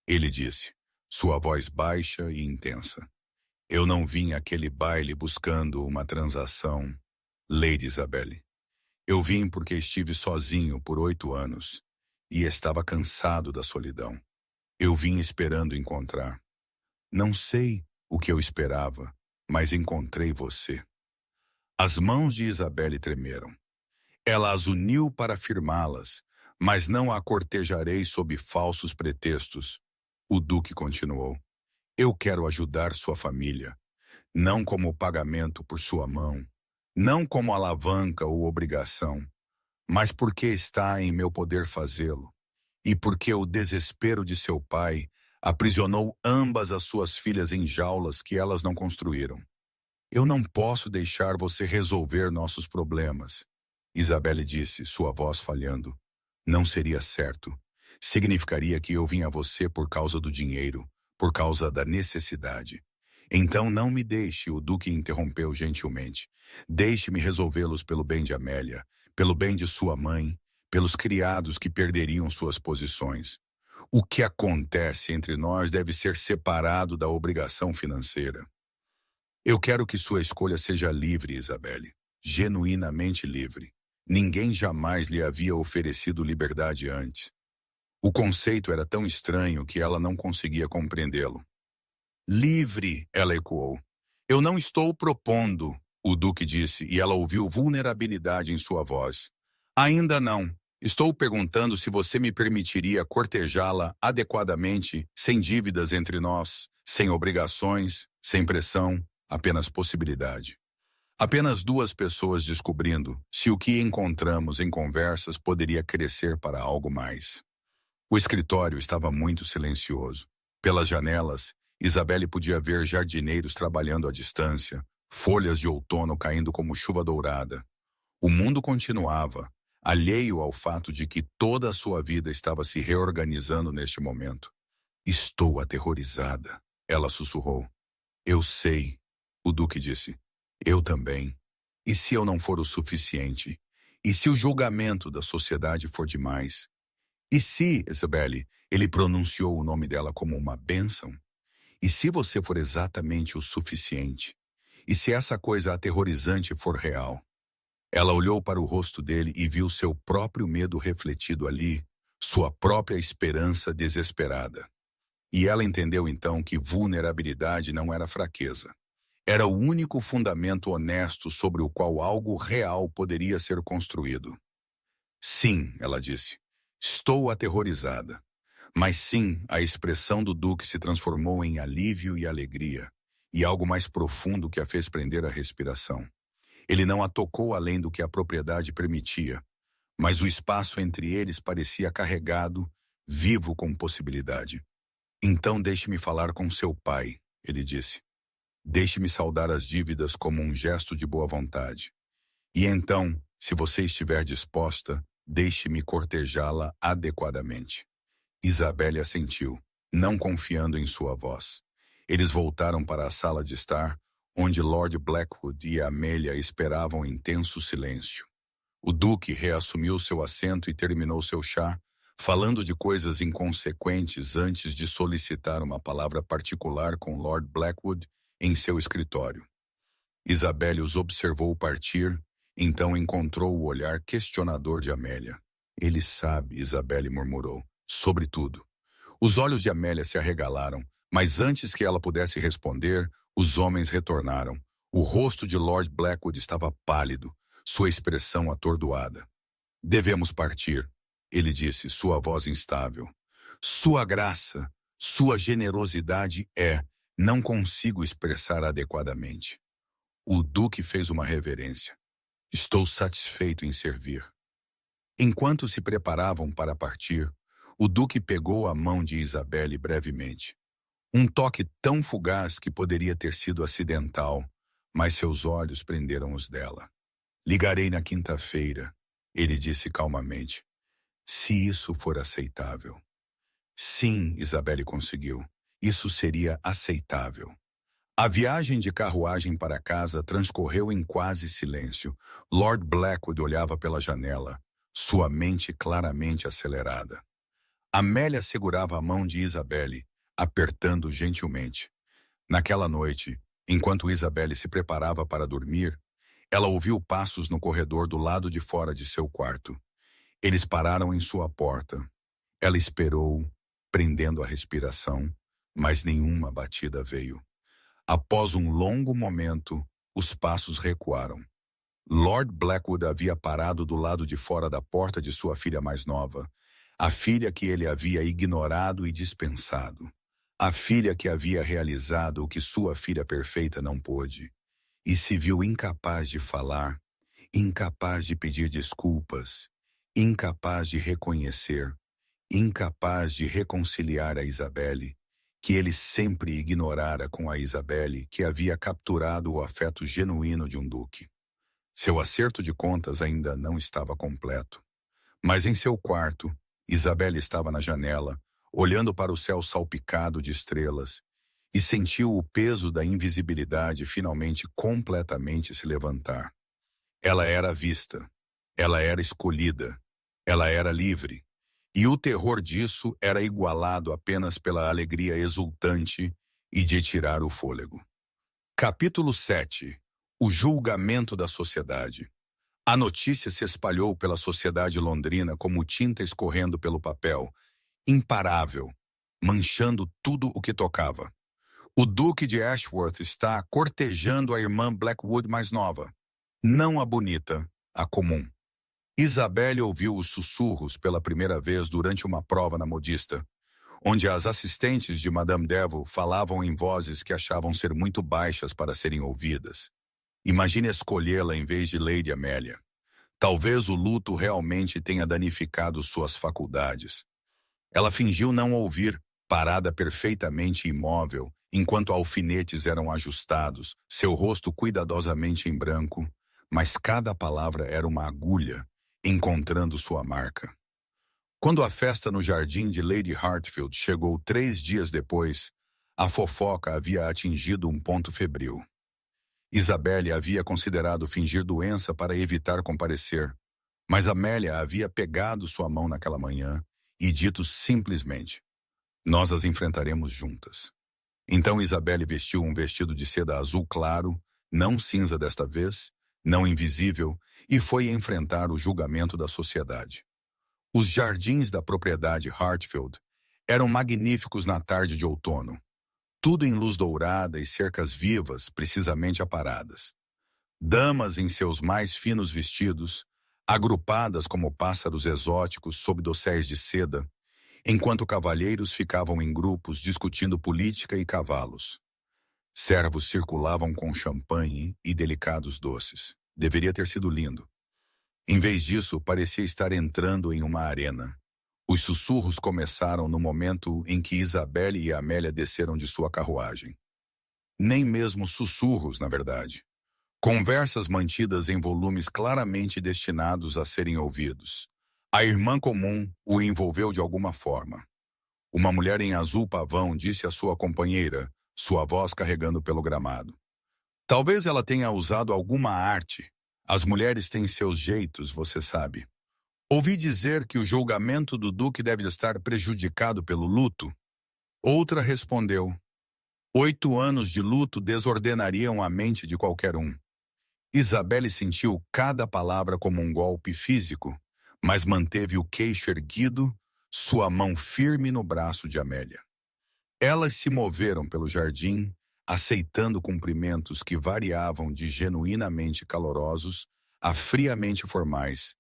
Ele disse, sua voz baixa e intensa. Eu não vim àquele baile buscando uma transação, Lady Isabelle. Eu vim porque estive sozinho por 8 anos e estava cansado da solidão. Eu vim esperando encontrar. Não sei o que eu esperava, mas encontrei você. As mãos de Isabelle tremeram. Ela as uniu para firmá-las, mas não a cortejarei sob falsos pretextos. O duque continuou. Eu quero ajudar sua família, não como pagamento por sua mão, não como alavanca ou obrigação, mas porque está em meu poder fazê-lo, e porque o desespero de seu pai aprisionou ambas as suas filhas em jaulas que elas não construíram. Eu não posso deixar você resolver nossos problemas, Isabelle disse, sua voz falhando. Não seria certo. Significaria que eu vim a você por causa do dinheiro, por causa da necessidade. Então não me deixe, o duque interrompeu gentilmente. Deixe-me resolvê-los pelo bem de Amélia, pelo bem de sua mãe, pelos criados que perderiam suas posições. O que acontece entre nós deve ser separado da obrigação financeira. Eu quero que sua escolha seja livre, Isabelle. Genuinamente livre. Ninguém jamais lhe havia oferecido liberdade antes. O conceito era tão estranho que ela não conseguia compreendê-lo. Livre, ela ecoou. Eu não estou propondo, o Duque disse, e ela ouviu vulnerabilidade em sua voz. Ainda não. Estou perguntando se você me permitiria cortejá-la adequadamente, sem dívidas entre nós, sem obrigações, sem pressão, apenas possibilidade. Apenas duas pessoas descobrindo se o que encontramos em conversas poderia crescer para algo mais. O escritório estava muito silencioso. Pelas janelas, Isabelle podia ver jardineiros trabalhando à distância, folhas de outono caindo como chuva dourada. O mundo continuava, alheio ao fato de que toda a sua vida estava se reorganizando neste momento. Estou aterrorizada, ela sussurrou. Eu sei, o Duque disse. Eu também. E se eu não for o suficiente? E se o julgamento da sociedade for demais? E se, Isabelle, ele pronunciou o nome dela como uma bênção? E se você for exatamente o suficiente? E se essa coisa aterrorizante for real? Ela olhou para o rosto dele e viu seu próprio medo refletido ali, sua própria esperança desesperada. E ela entendeu então que vulnerabilidade não era fraqueza. Era o único fundamento honesto sobre o qual algo real poderia ser construído. Sim, ela disse, estou aterrorizada. Mas sim, a expressão do Duque se transformou em alívio e alegria, e algo mais profundo que a fez prender a respiração. Ele não a tocou além do que a propriedade permitia, mas o espaço entre eles parecia carregado, vivo com possibilidade. Então deixe-me falar com seu pai, ele disse. Deixe-me saldar as dívidas como um gesto de boa vontade. E então, se você estiver disposta, deixe-me cortejá-la adequadamente. Isabelle assentiu, não confiando em sua voz. Eles voltaram para a sala de estar, onde Lord Blackwood e Amélia esperavam em tenso silêncio. O Duque reassumiu seu assento e terminou seu chá, falando de coisas inconsequentes antes de solicitar uma palavra particular com Lord Blackwood em seu escritório. Isabelle os observou partir, então encontrou o olhar questionador de Amélia. Ele sabe, Isabelle murmurou, sobretudo. Os olhos de Amélia se arregalaram, mas antes que ela pudesse responder, os homens retornaram. O rosto de Lord Blackwood estava pálido, sua expressão atordoada. Devemos partir, ele disse, sua voz instável. Sua graça, sua generosidade não consigo expressar adequadamente. O Duque fez uma reverência. Estou satisfeito em servir. Enquanto se preparavam para partir, o Duque pegou a mão de Isabelle brevemente. Um toque tão fugaz que poderia ter sido acidental, mas seus olhos prenderam os dela. Ligarei na quinta-feira, ele disse calmamente. Se isso for aceitável. Sim, Isabelle conseguiu. Isso seria aceitável. A viagem de carruagem para casa transcorreu em quase silêncio. Lord Blackwood olhava pela janela, sua mente claramente acelerada. Amélia segurava a mão de Isabelle, apertando gentilmente. Naquela noite, enquanto Isabelle se preparava para dormir, ela ouviu passos no corredor do lado de fora de seu quarto. Eles pararam em sua porta. Ela esperou, prendendo a respiração, mas nenhuma batida veio. Após um longo momento, os passos recuaram. Lord Blackwood havia parado do lado de fora da porta de sua filha mais nova, a filha que ele havia ignorado e dispensado, a filha que havia realizado o que sua filha perfeita não pôde, e se viu incapaz de falar, incapaz de pedir desculpas, incapaz de reconhecer, incapaz de reconciliar a Isabelle, que ele sempre ignorara com a Isabelle que havia capturado o afeto genuíno de um duque. Seu acerto de contas ainda não estava completo. Mas em seu quarto, Isabelle estava na janela, olhando para o céu salpicado de estrelas, e sentiu o peso da invisibilidade finalmente completamente se levantar. Ela era vista, ela era escolhida, ela era livre, E o terror disso era igualado apenas pela alegria exultante e de tirar o fôlego. Capítulo 7. O julgamento da sociedade. A notícia se espalhou pela sociedade londrina como tinta escorrendo pelo papel, imparável, manchando tudo o que tocava. O Duque de Ashworth está cortejando a irmã Blackwood mais nova. Não a bonita, a comum. Isabelle ouviu os sussurros pela primeira vez durante uma prova na modista, onde as assistentes de Madame Devil falavam em vozes que achavam ser muito baixas para serem ouvidas. Imagine escolhê-la em vez de Lady Amélia. Talvez o luto realmente tenha danificado suas faculdades. Ela fingiu não ouvir, parada perfeitamente imóvel, enquanto alfinetes eram ajustados, seu rosto cuidadosamente em branco, mas cada palavra era uma agulha, encontrando sua marca. Quando a festa no jardim de Lady Hartfield chegou 3 dias depois, a fofoca havia atingido um ponto febril. Isabelle havia considerado fingir doença para evitar comparecer, mas Amélia havia pegado sua mão naquela manhã e dito simplesmente: "Nós as enfrentaremos juntas." Então Isabelle vestiu um vestido de seda azul claro, não cinza desta vez, não invisível, e foi enfrentar o julgamento da sociedade. Os jardins da propriedade Hartfield eram magníficos na tarde de outono, tudo em luz dourada e cercas vivas, precisamente aparadas. Damas em seus mais finos vestidos, agrupadas como pássaros exóticos sob dosséis de seda, enquanto cavalheiros ficavam em grupos discutindo política e cavalos. Servos circulavam com champanhe e delicados doces. Deveria ter sido lindo. Em vez disso, parecia estar entrando em uma arena. Os sussurros começaram no momento em que Isabelle e Amélia desceram de sua carruagem. Nem mesmo sussurros, na verdade. Conversas mantidas em volumes claramente destinados a serem ouvidos. A irmã comum o envolveu de alguma forma. Uma mulher em azul pavão disse à sua companheira, sua voz carregando pelo gramado: "Talvez ela tenha usado alguma arte. As mulheres têm seus jeitos, você sabe. Ouvi dizer que o julgamento do Duque deve estar prejudicado pelo luto." Outra respondeu: 8 anos de luto desordenariam a mente de qualquer um." Isabelle sentiu cada palavra como um golpe físico, mas manteve o queixo erguido, sua mão firme no braço de Amélia. Elas se moveram pelo jardim, aceitando cumprimentos que variavam de genuinamente calorosos a friamente formais,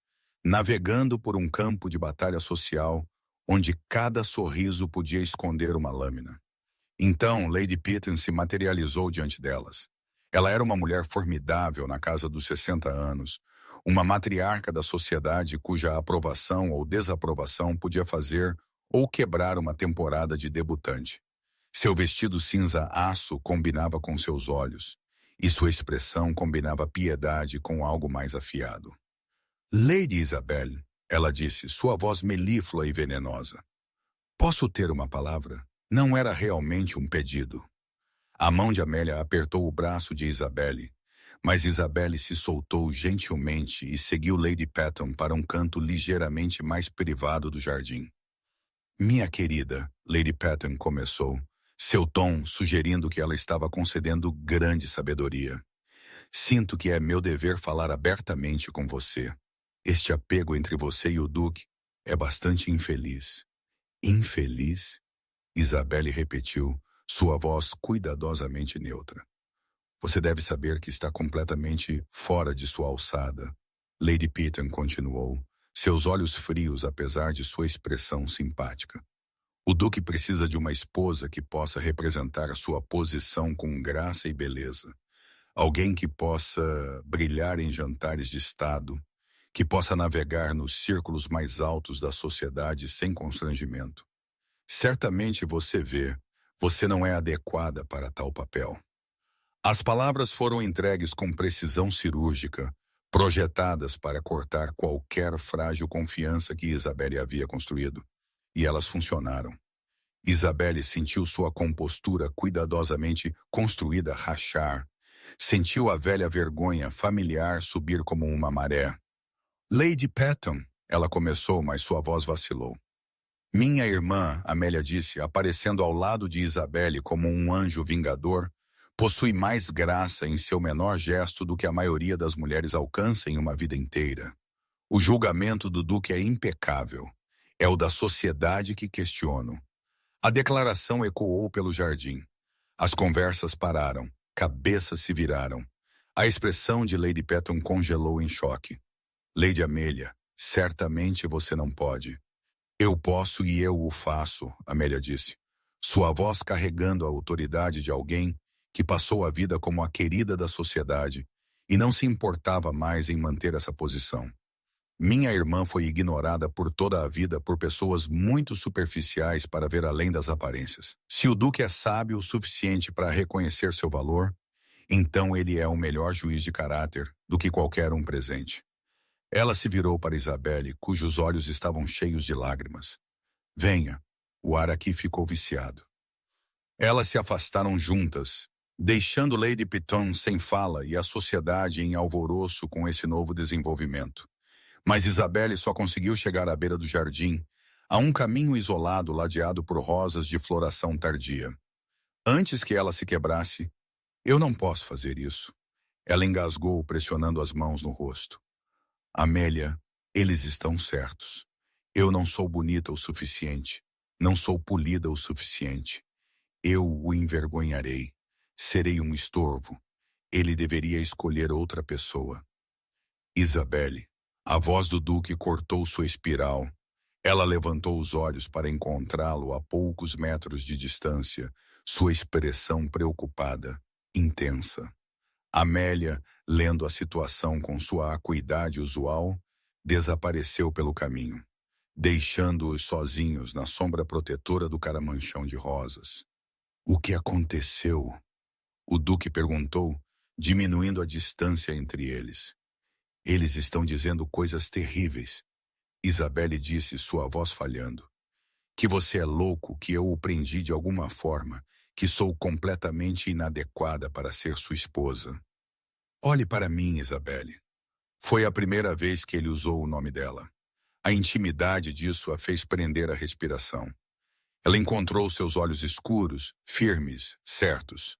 navegando por um campo de batalha social onde cada sorriso podia esconder uma lâmina. Então, Lady Pitton se materializou diante delas. Ela era uma mulher formidável na casa dos 60 anos, uma matriarca da sociedade cuja aprovação ou desaprovação podia fazer ou quebrar uma temporada de debutante. Seu vestido cinza aço combinava com seus olhos, e sua expressão combinava piedade com algo mais afiado. "Lady Isabelle", ela disse, sua voz melíflua e venenosa. "Posso ter uma palavra?" Não era realmente um pedido. A mão de Amélia apertou o braço de Isabelle, mas Isabelle se soltou gentilmente e seguiu Lady Patton para um canto ligeiramente mais privado do jardim. "Minha querida", Lady Patton começou, seu tom sugerindo que ela estava concedendo grande sabedoria. "Sinto que é meu dever falar abertamente com você. Este apego entre você e o Duque é bastante infeliz." "Infeliz?" Isabelle repetiu, sua voz cuidadosamente neutra. "Você deve saber que está completamente fora de sua alçada." Lady Pitton continuou, seus olhos frios apesar de sua expressão simpática. "O Duque precisa de uma esposa que possa representar a sua posição com graça e beleza. Alguém que possa brilhar em jantares de estado, que possa navegar nos círculos mais altos da sociedade sem constrangimento. Certamente você vê, você não é adequada para tal papel." As palavras foram entregues com precisão cirúrgica, projetadas para cortar qualquer frágil confiança que Isabelle havia construído, e elas funcionaram. Isabelle sentiu sua compostura cuidadosamente construída rachar, sentiu a velha vergonha familiar subir como uma maré. "Lady Patton", ela começou, mas sua voz vacilou. Minha irmã, Amélia disse, aparecendo ao lado de Isabelle como um anjo vingador, possui mais graça em seu menor gesto do que a maioria das mulheres alcança em uma vida inteira. O julgamento do Duque é impecável. É o da sociedade que questiono. A declaração ecoou pelo jardim. As conversas pararam, cabeças se viraram. A expressão de Lady Petton congelou em choque. Lady Amélia, certamente você não pode. Eu posso e eu o faço, Amélia disse. Sua voz carregando a autoridade de alguém que passou a vida como a querida da sociedade e não se importava mais em manter essa posição. Minha irmã foi ignorada por toda a vida por pessoas muito superficiais para ver além das aparências. Se o Duque é sábio o suficiente para reconhecer seu valor, então ele é o melhor juiz de caráter do que qualquer um presente. Ela se virou para Isabelle, cujos olhos estavam cheios de lágrimas. Venha, o ar aqui ficou viciado. Elas se afastaram juntas, deixando Lady Petton sem fala e a sociedade em alvoroço com esse novo desenvolvimento. Mas Isabelle só conseguiu chegar à beira do jardim, a um caminho isolado ladeado por rosas de floração tardia. Antes que ela se quebrasse, eu não posso fazer isso. Ela engasgou, pressionando as mãos no rosto. Amélia, eles estão certos. Eu não sou bonita o suficiente. Não sou polida o suficiente. Eu o envergonharei. Serei um estorvo. Ele deveria escolher outra pessoa. Isabelle. A voz do Duque cortou sua espiral. Ela levantou os olhos para encontrá-lo a poucos metros de distância, sua expressão preocupada, intensa. Amélia, lendo a situação com sua acuidade usual, desapareceu pelo caminho, deixando-os sozinhos na sombra protetora do caramanchão de rosas. O que aconteceu? O Duque perguntou, diminuindo a distância entre eles. Eles estão dizendo coisas terríveis. Isabelle disse, sua voz falhando. Que você é louco, que eu o prendi de alguma forma, que sou completamente inadequada para ser sua esposa. Olhe para mim, Isabelle. Foi a primeira vez que ele usou o nome dela. A intimidade disso a fez prender a respiração. Ela encontrou seus olhos escuros, firmes, certos.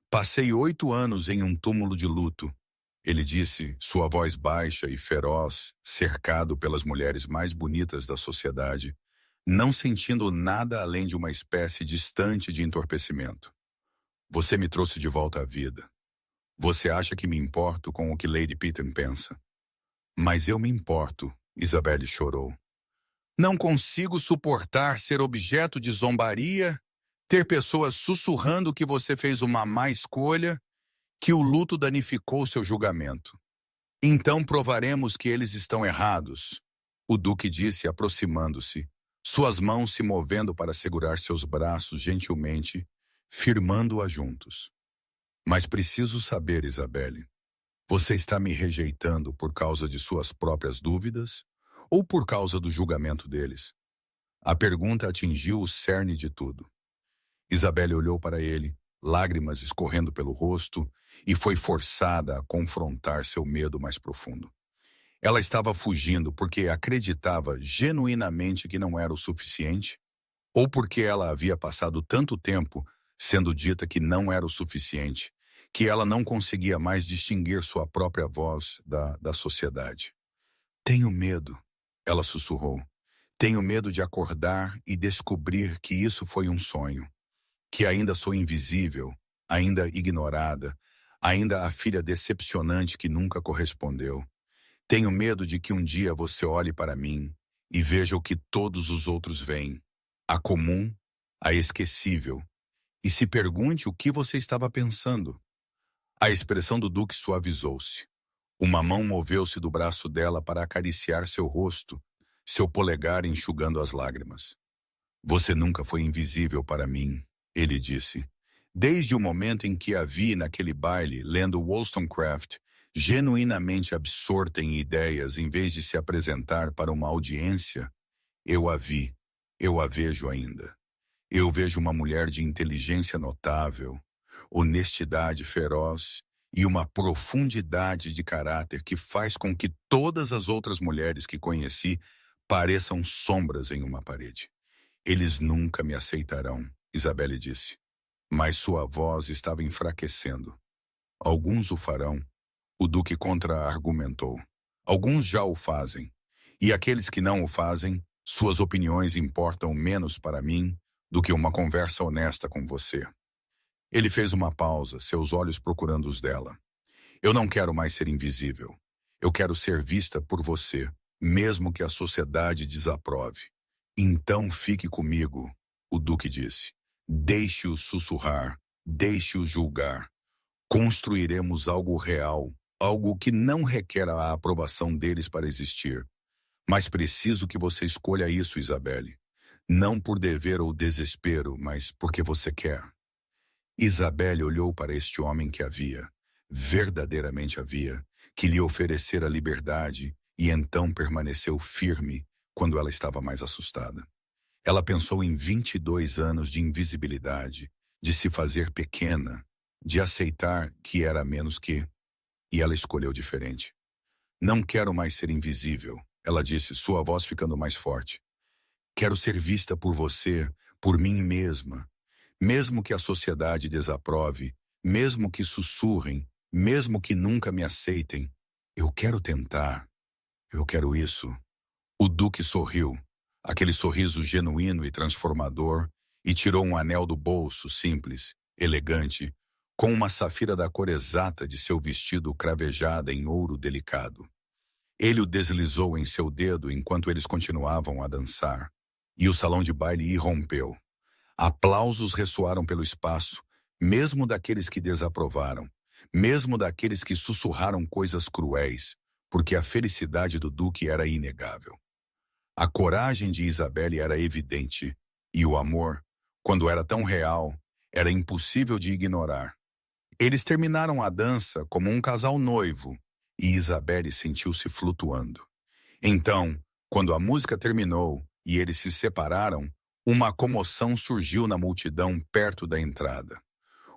Passei 8 anos em um túmulo de luto. Ele disse, sua voz baixa e feroz, cercado pelas mulheres mais bonitas da sociedade, não sentindo nada além de uma espécie distante de entorpecimento. Você me trouxe de volta à vida. Você acha que me importo com o que Lady Petton pensa? Mas eu me importo, Isabelle chorou. Não consigo suportar ser objeto de zombaria, ter pessoas sussurrando que você fez uma má escolha, que o luto danificou seu julgamento. Então provaremos que eles estão errados, o Duque disse aproximando-se, suas mãos se movendo para segurar seus braços gentilmente, firmando-a juntos. Mas preciso saber, Isabelle, você está me rejeitando por causa de suas próprias dúvidas ou por causa do julgamento deles? A pergunta atingiu o cerne de tudo. Isabelle olhou para ele, lágrimas escorrendo pelo rosto, e foi forçada a confrontar seu medo mais profundo. Ela estava fugindo porque acreditava genuinamente que não era o suficiente, ou porque ela havia passado tanto tempo sendo dita que não era o suficiente, que ela não conseguia mais distinguir sua própria voz da sociedade. Tenho medo, ela sussurrou. Tenho medo de acordar e descobrir que isso foi um sonho, que ainda sou invisível, ainda ignorada, ainda a filha decepcionante que nunca correspondeu. Tenho medo de que um dia você olhe para mim e veja o que todos os outros veem, a comum, a esquecível, e se pergunte o que você estava pensando. A expressão do Duque suavizou-se. Uma mão moveu-se do braço dela para acariciar seu rosto, seu polegar enxugando as lágrimas. Você nunca foi invisível para mim, ele disse. Desde o momento em que a vi naquele baile, lendo Wollstonecraft, genuinamente absorta em ideias em vez de se apresentar para uma audiência, eu a vi, eu a vejo ainda. Eu vejo uma mulher de inteligência notável, honestidade feroz e uma profundidade de caráter que faz com que todas as outras mulheres que conheci pareçam sombras em uma parede. Eles nunca me aceitarão, Isabelle disse. Mas sua voz estava enfraquecendo. Alguns o farão, o duque contra-argumentou. Alguns já o fazem. E aqueles que não o fazem, suas opiniões importam menos para mim do que uma conversa honesta com você. Ele fez uma pausa, seus olhos procurando os dela. Eu não quero mais ser invisível. Eu quero ser vista por você, mesmo que a sociedade desaprove. Então fique comigo, o duque disse. Deixe-o sussurrar, deixe-o julgar. Construiremos algo real, algo que não requer a aprovação deles para existir. Mas preciso que você escolha isso, Isabelle. Não por dever ou desespero, mas porque você quer. Isabelle olhou para este homem que havia, verdadeiramente havia, que lhe oferecera liberdade e então permaneceu firme quando ela estava mais assustada. Ela pensou em 22 anos de invisibilidade, de se fazer pequena, de aceitar que era menos que, e ela escolheu diferente. Não quero mais ser invisível, ela disse, sua voz ficando mais forte. Quero ser vista por você, por mim mesma. Mesmo que a sociedade desaprove, mesmo que sussurrem, mesmo que nunca me aceitem, eu quero tentar. Eu quero isso. O duque sorriu, aquele sorriso genuíno e transformador, e tirou um anel do bolso, simples, elegante, com uma safira da cor exata de seu vestido cravejada em ouro delicado. Ele o deslizou em seu dedo enquanto eles continuavam a dançar, e o salão de baile irrompeu. Aplausos ressoaram pelo espaço, mesmo daqueles que desaprovaram, mesmo daqueles que sussurraram coisas cruéis, porque a felicidade do duque era inegável. A coragem de Isabelle era evidente, e o amor, quando era tão real, era impossível de ignorar. Eles terminaram a dança como um casal noivo, e Isabelle sentiu-se flutuando. Então, quando a música terminou e eles se separaram, uma comoção surgiu na multidão perto da entrada.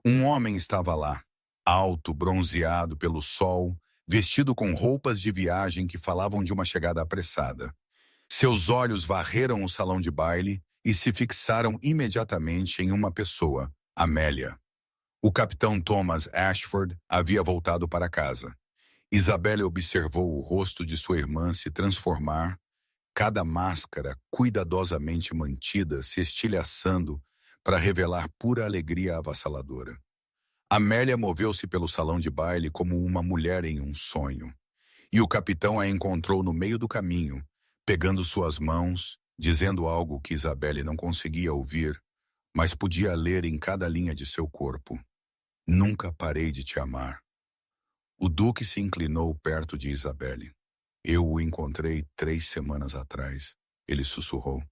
Um homem estava lá, alto, bronzeado pelo sol, vestido com roupas de viagem que falavam de uma chegada apressada. Seus olhos varreram o salão de baile e se fixaram imediatamente em uma pessoa, Amélia. O capitão Thomas Ashford havia voltado para casa. Isabelle observou o rosto de sua irmã se transformar, cada máscara cuidadosamente mantida se estilhaçando para revelar pura alegria avassaladora. Amélia moveu-se pelo salão de baile como uma mulher em um sonho, e o capitão a encontrou no meio do caminho, pegando suas mãos, dizendo algo que Isabelle não conseguia ouvir, mas podia ler em cada linha de seu corpo. Nunca parei de te amar. O duque se inclinou perto de Isabelle. Eu o encontrei 3 semanas atrás, ele sussurrou.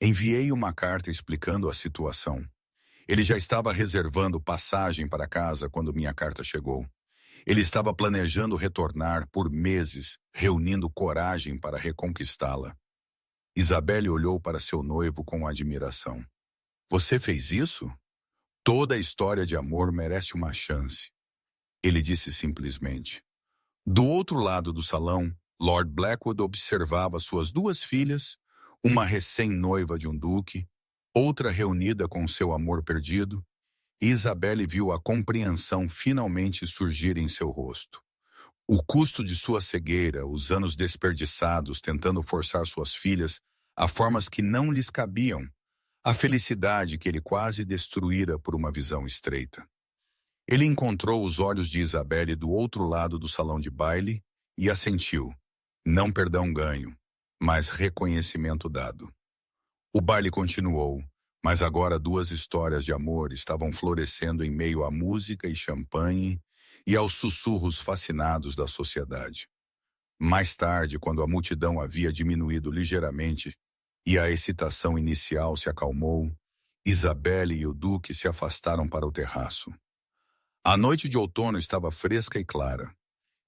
Enviei uma carta explicando a situação. Ele já estava reservando passagem para casa quando minha carta chegou. Ele estava planejando retornar por meses, reunindo coragem para reconquistá-la. Isabelle olhou para seu noivo com admiração. Você fez isso? Toda história de amor merece uma chance. Ele disse simplesmente. Do outro lado do salão, Lord Blackwood observava suas 2 filhas, uma recém-noiva de um duque, outra reunida com seu amor perdido, e Isabelle viu a compreensão finalmente surgir em seu rosto. O custo de sua cegueira, os anos desperdiçados tentando forçar suas filhas a formas que não lhes cabiam, a felicidade que ele quase destruíra por uma visão estreita. Ele encontrou os olhos de Isabelle do outro lado do salão de baile e assentiu. Não perdão ganho, mas reconhecimento dado. O baile continuou, mas agora 2 histórias de amor estavam florescendo em meio à música e champanhe e aos sussurros fascinados da sociedade. Mais tarde, quando a multidão havia diminuído ligeiramente e a excitação inicial se acalmou, Isabelle e o duque se afastaram para o terraço. A noite de outono estava fresca e clara,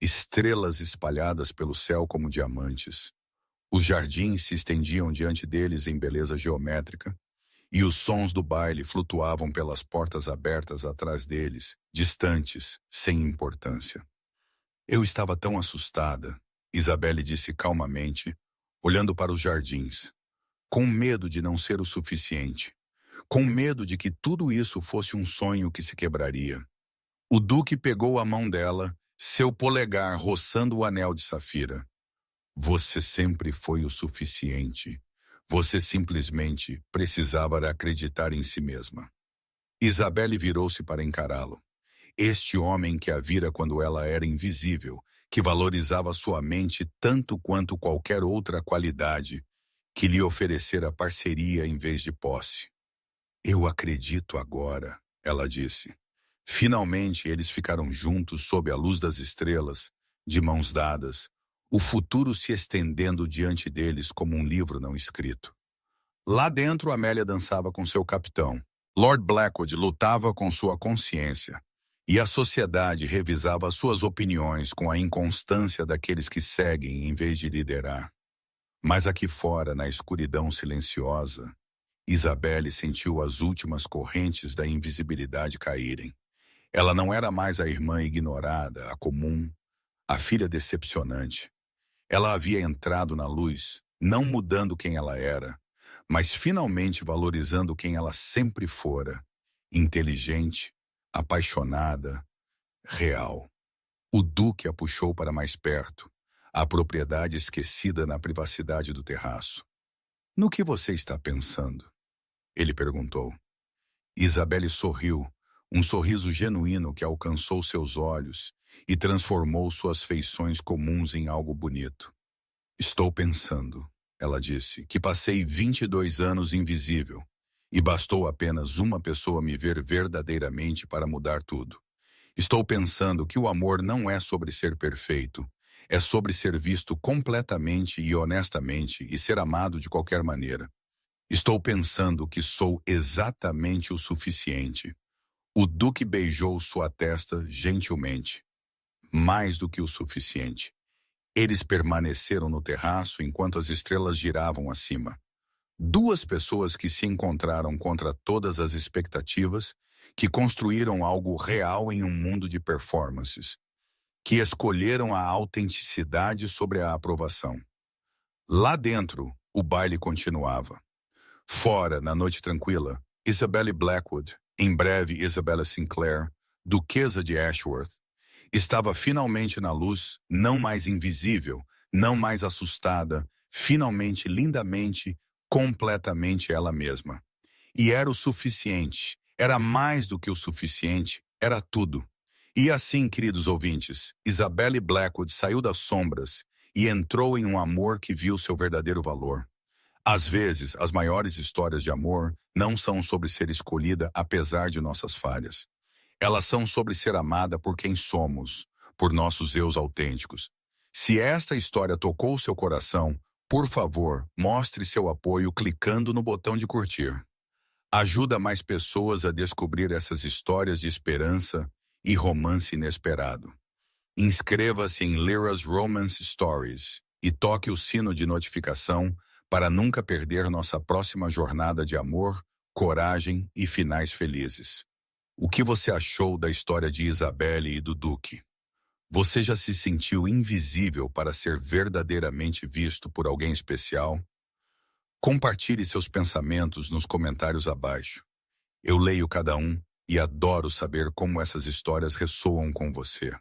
estrelas espalhadas pelo céu como diamantes. Os jardins se estendiam diante deles em beleza geométrica, e os sons do baile flutuavam pelas portas abertas atrás deles, distantes, sem importância. Eu estava tão assustada, Isabelle disse calmamente, olhando para os jardins. com medo de não ser o suficiente, com medo de que tudo isso fosse um sonho que se quebraria. O Duque pegou a mão dela, seu polegar roçando o anel de safira. Você sempre foi o suficiente. Você simplesmente precisava acreditar em si mesma. Isabelle virou-se para encará-lo. Este homem que a vira quando ela era invisível, que valorizava sua mente tanto quanto qualquer outra qualidade, que lhe oferecera parceria em vez de posse. Eu acredito agora, ela disse. Finalmente eles ficaram juntos sob a luz das estrelas, de mãos dadas, o futuro se estendendo diante deles como um livro não escrito. Lá dentro, Amélia dançava com seu capitão. Lord Blackwood lutava com sua consciência, e a sociedade revisava suas opiniões com a inconstância daqueles que seguem em vez de liderar. Mas aqui fora, na escuridão silenciosa, Isabelle sentiu as últimas correntes da invisibilidade caírem. Ela não era mais a irmã ignorada, a comum, a filha decepcionante. Ela havia entrado na luz, não mudando quem ela era, mas finalmente valorizando quem ela sempre fora, inteligente, apaixonada, real. O Duque a puxou para mais perto, a propriedade esquecida na privacidade do terraço. No que você está pensando? Ele perguntou. Isabelle sorriu, um sorriso genuíno que alcançou seus olhos e transformou suas feições comuns em algo bonito. Estou pensando, ela disse, que passei 22 anos invisível e bastou apenas uma pessoa me ver verdadeiramente para mudar tudo. Estou pensando que o amor não é sobre ser perfeito, é sobre ser visto completamente e honestamente e ser amado de qualquer maneira. Estou pensando que sou exatamente o suficiente. O Duque beijou sua testa gentilmente. Mais do que o suficiente. Eles permaneceram no terraço enquanto as estrelas giravam acima. Duas pessoas que se encontraram contra todas as expectativas, que construíram algo real em um mundo de performances, que escolheram a autenticidade sobre a aprovação. Lá dentro, o baile continuava. Fora, na noite tranquila, Isabelle Blackwood, em breve Isabella Sinclair, Duquesa de Ashworth, estava finalmente na luz, não mais invisível, não mais assustada, finalmente lindamente, completamente ela mesma. E era o suficiente, era mais do que o suficiente, era tudo. E assim, queridos ouvintes, Isabelle Blackwood saiu das sombras e entrou em um amor que viu seu verdadeiro valor. Às vezes, as maiores histórias de amor não são sobre ser escolhida apesar de nossas falhas. Elas são sobre ser amada por quem somos, por nossos eus autênticos. Se esta história tocou seu coração, por favor, mostre seu apoio clicando no botão de curtir. Ajuda mais pessoas a descobrir essas histórias de esperança e romance inesperado. Inscreva-se em Lyra's Romance Stories e toque o sino de notificação para nunca perder nossa próxima jornada de amor, coragem e finais felizes. O que você achou da história de Isabelle e do Duque? Você já se sentiu invisível para ser verdadeiramente visto por alguém especial? Compartilhe seus pensamentos nos comentários abaixo. Eu leio cada um e adoro saber como essas histórias ressoam com você.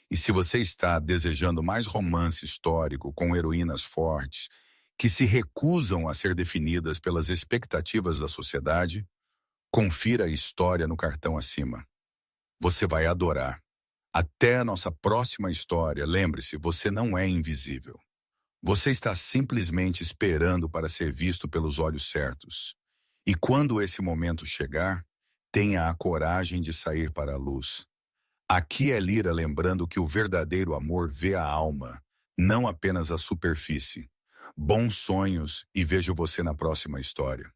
E se você está desejando mais romance histórico com heroínas fortes, que se recusam a ser definidas pelas expectativas da sociedade, confira a história no cartão acima. Você vai adorar. Até a nossa próxima história, lembre-se, você não é invisível. Você está simplesmente esperando para ser visto pelos olhos certos. E quando esse momento chegar, tenha a coragem de sair para a luz. Aqui é Lyra lembrando que o verdadeiro amor vê a alma, não apenas a superfície. Bons sonhos e vejo você na próxima história.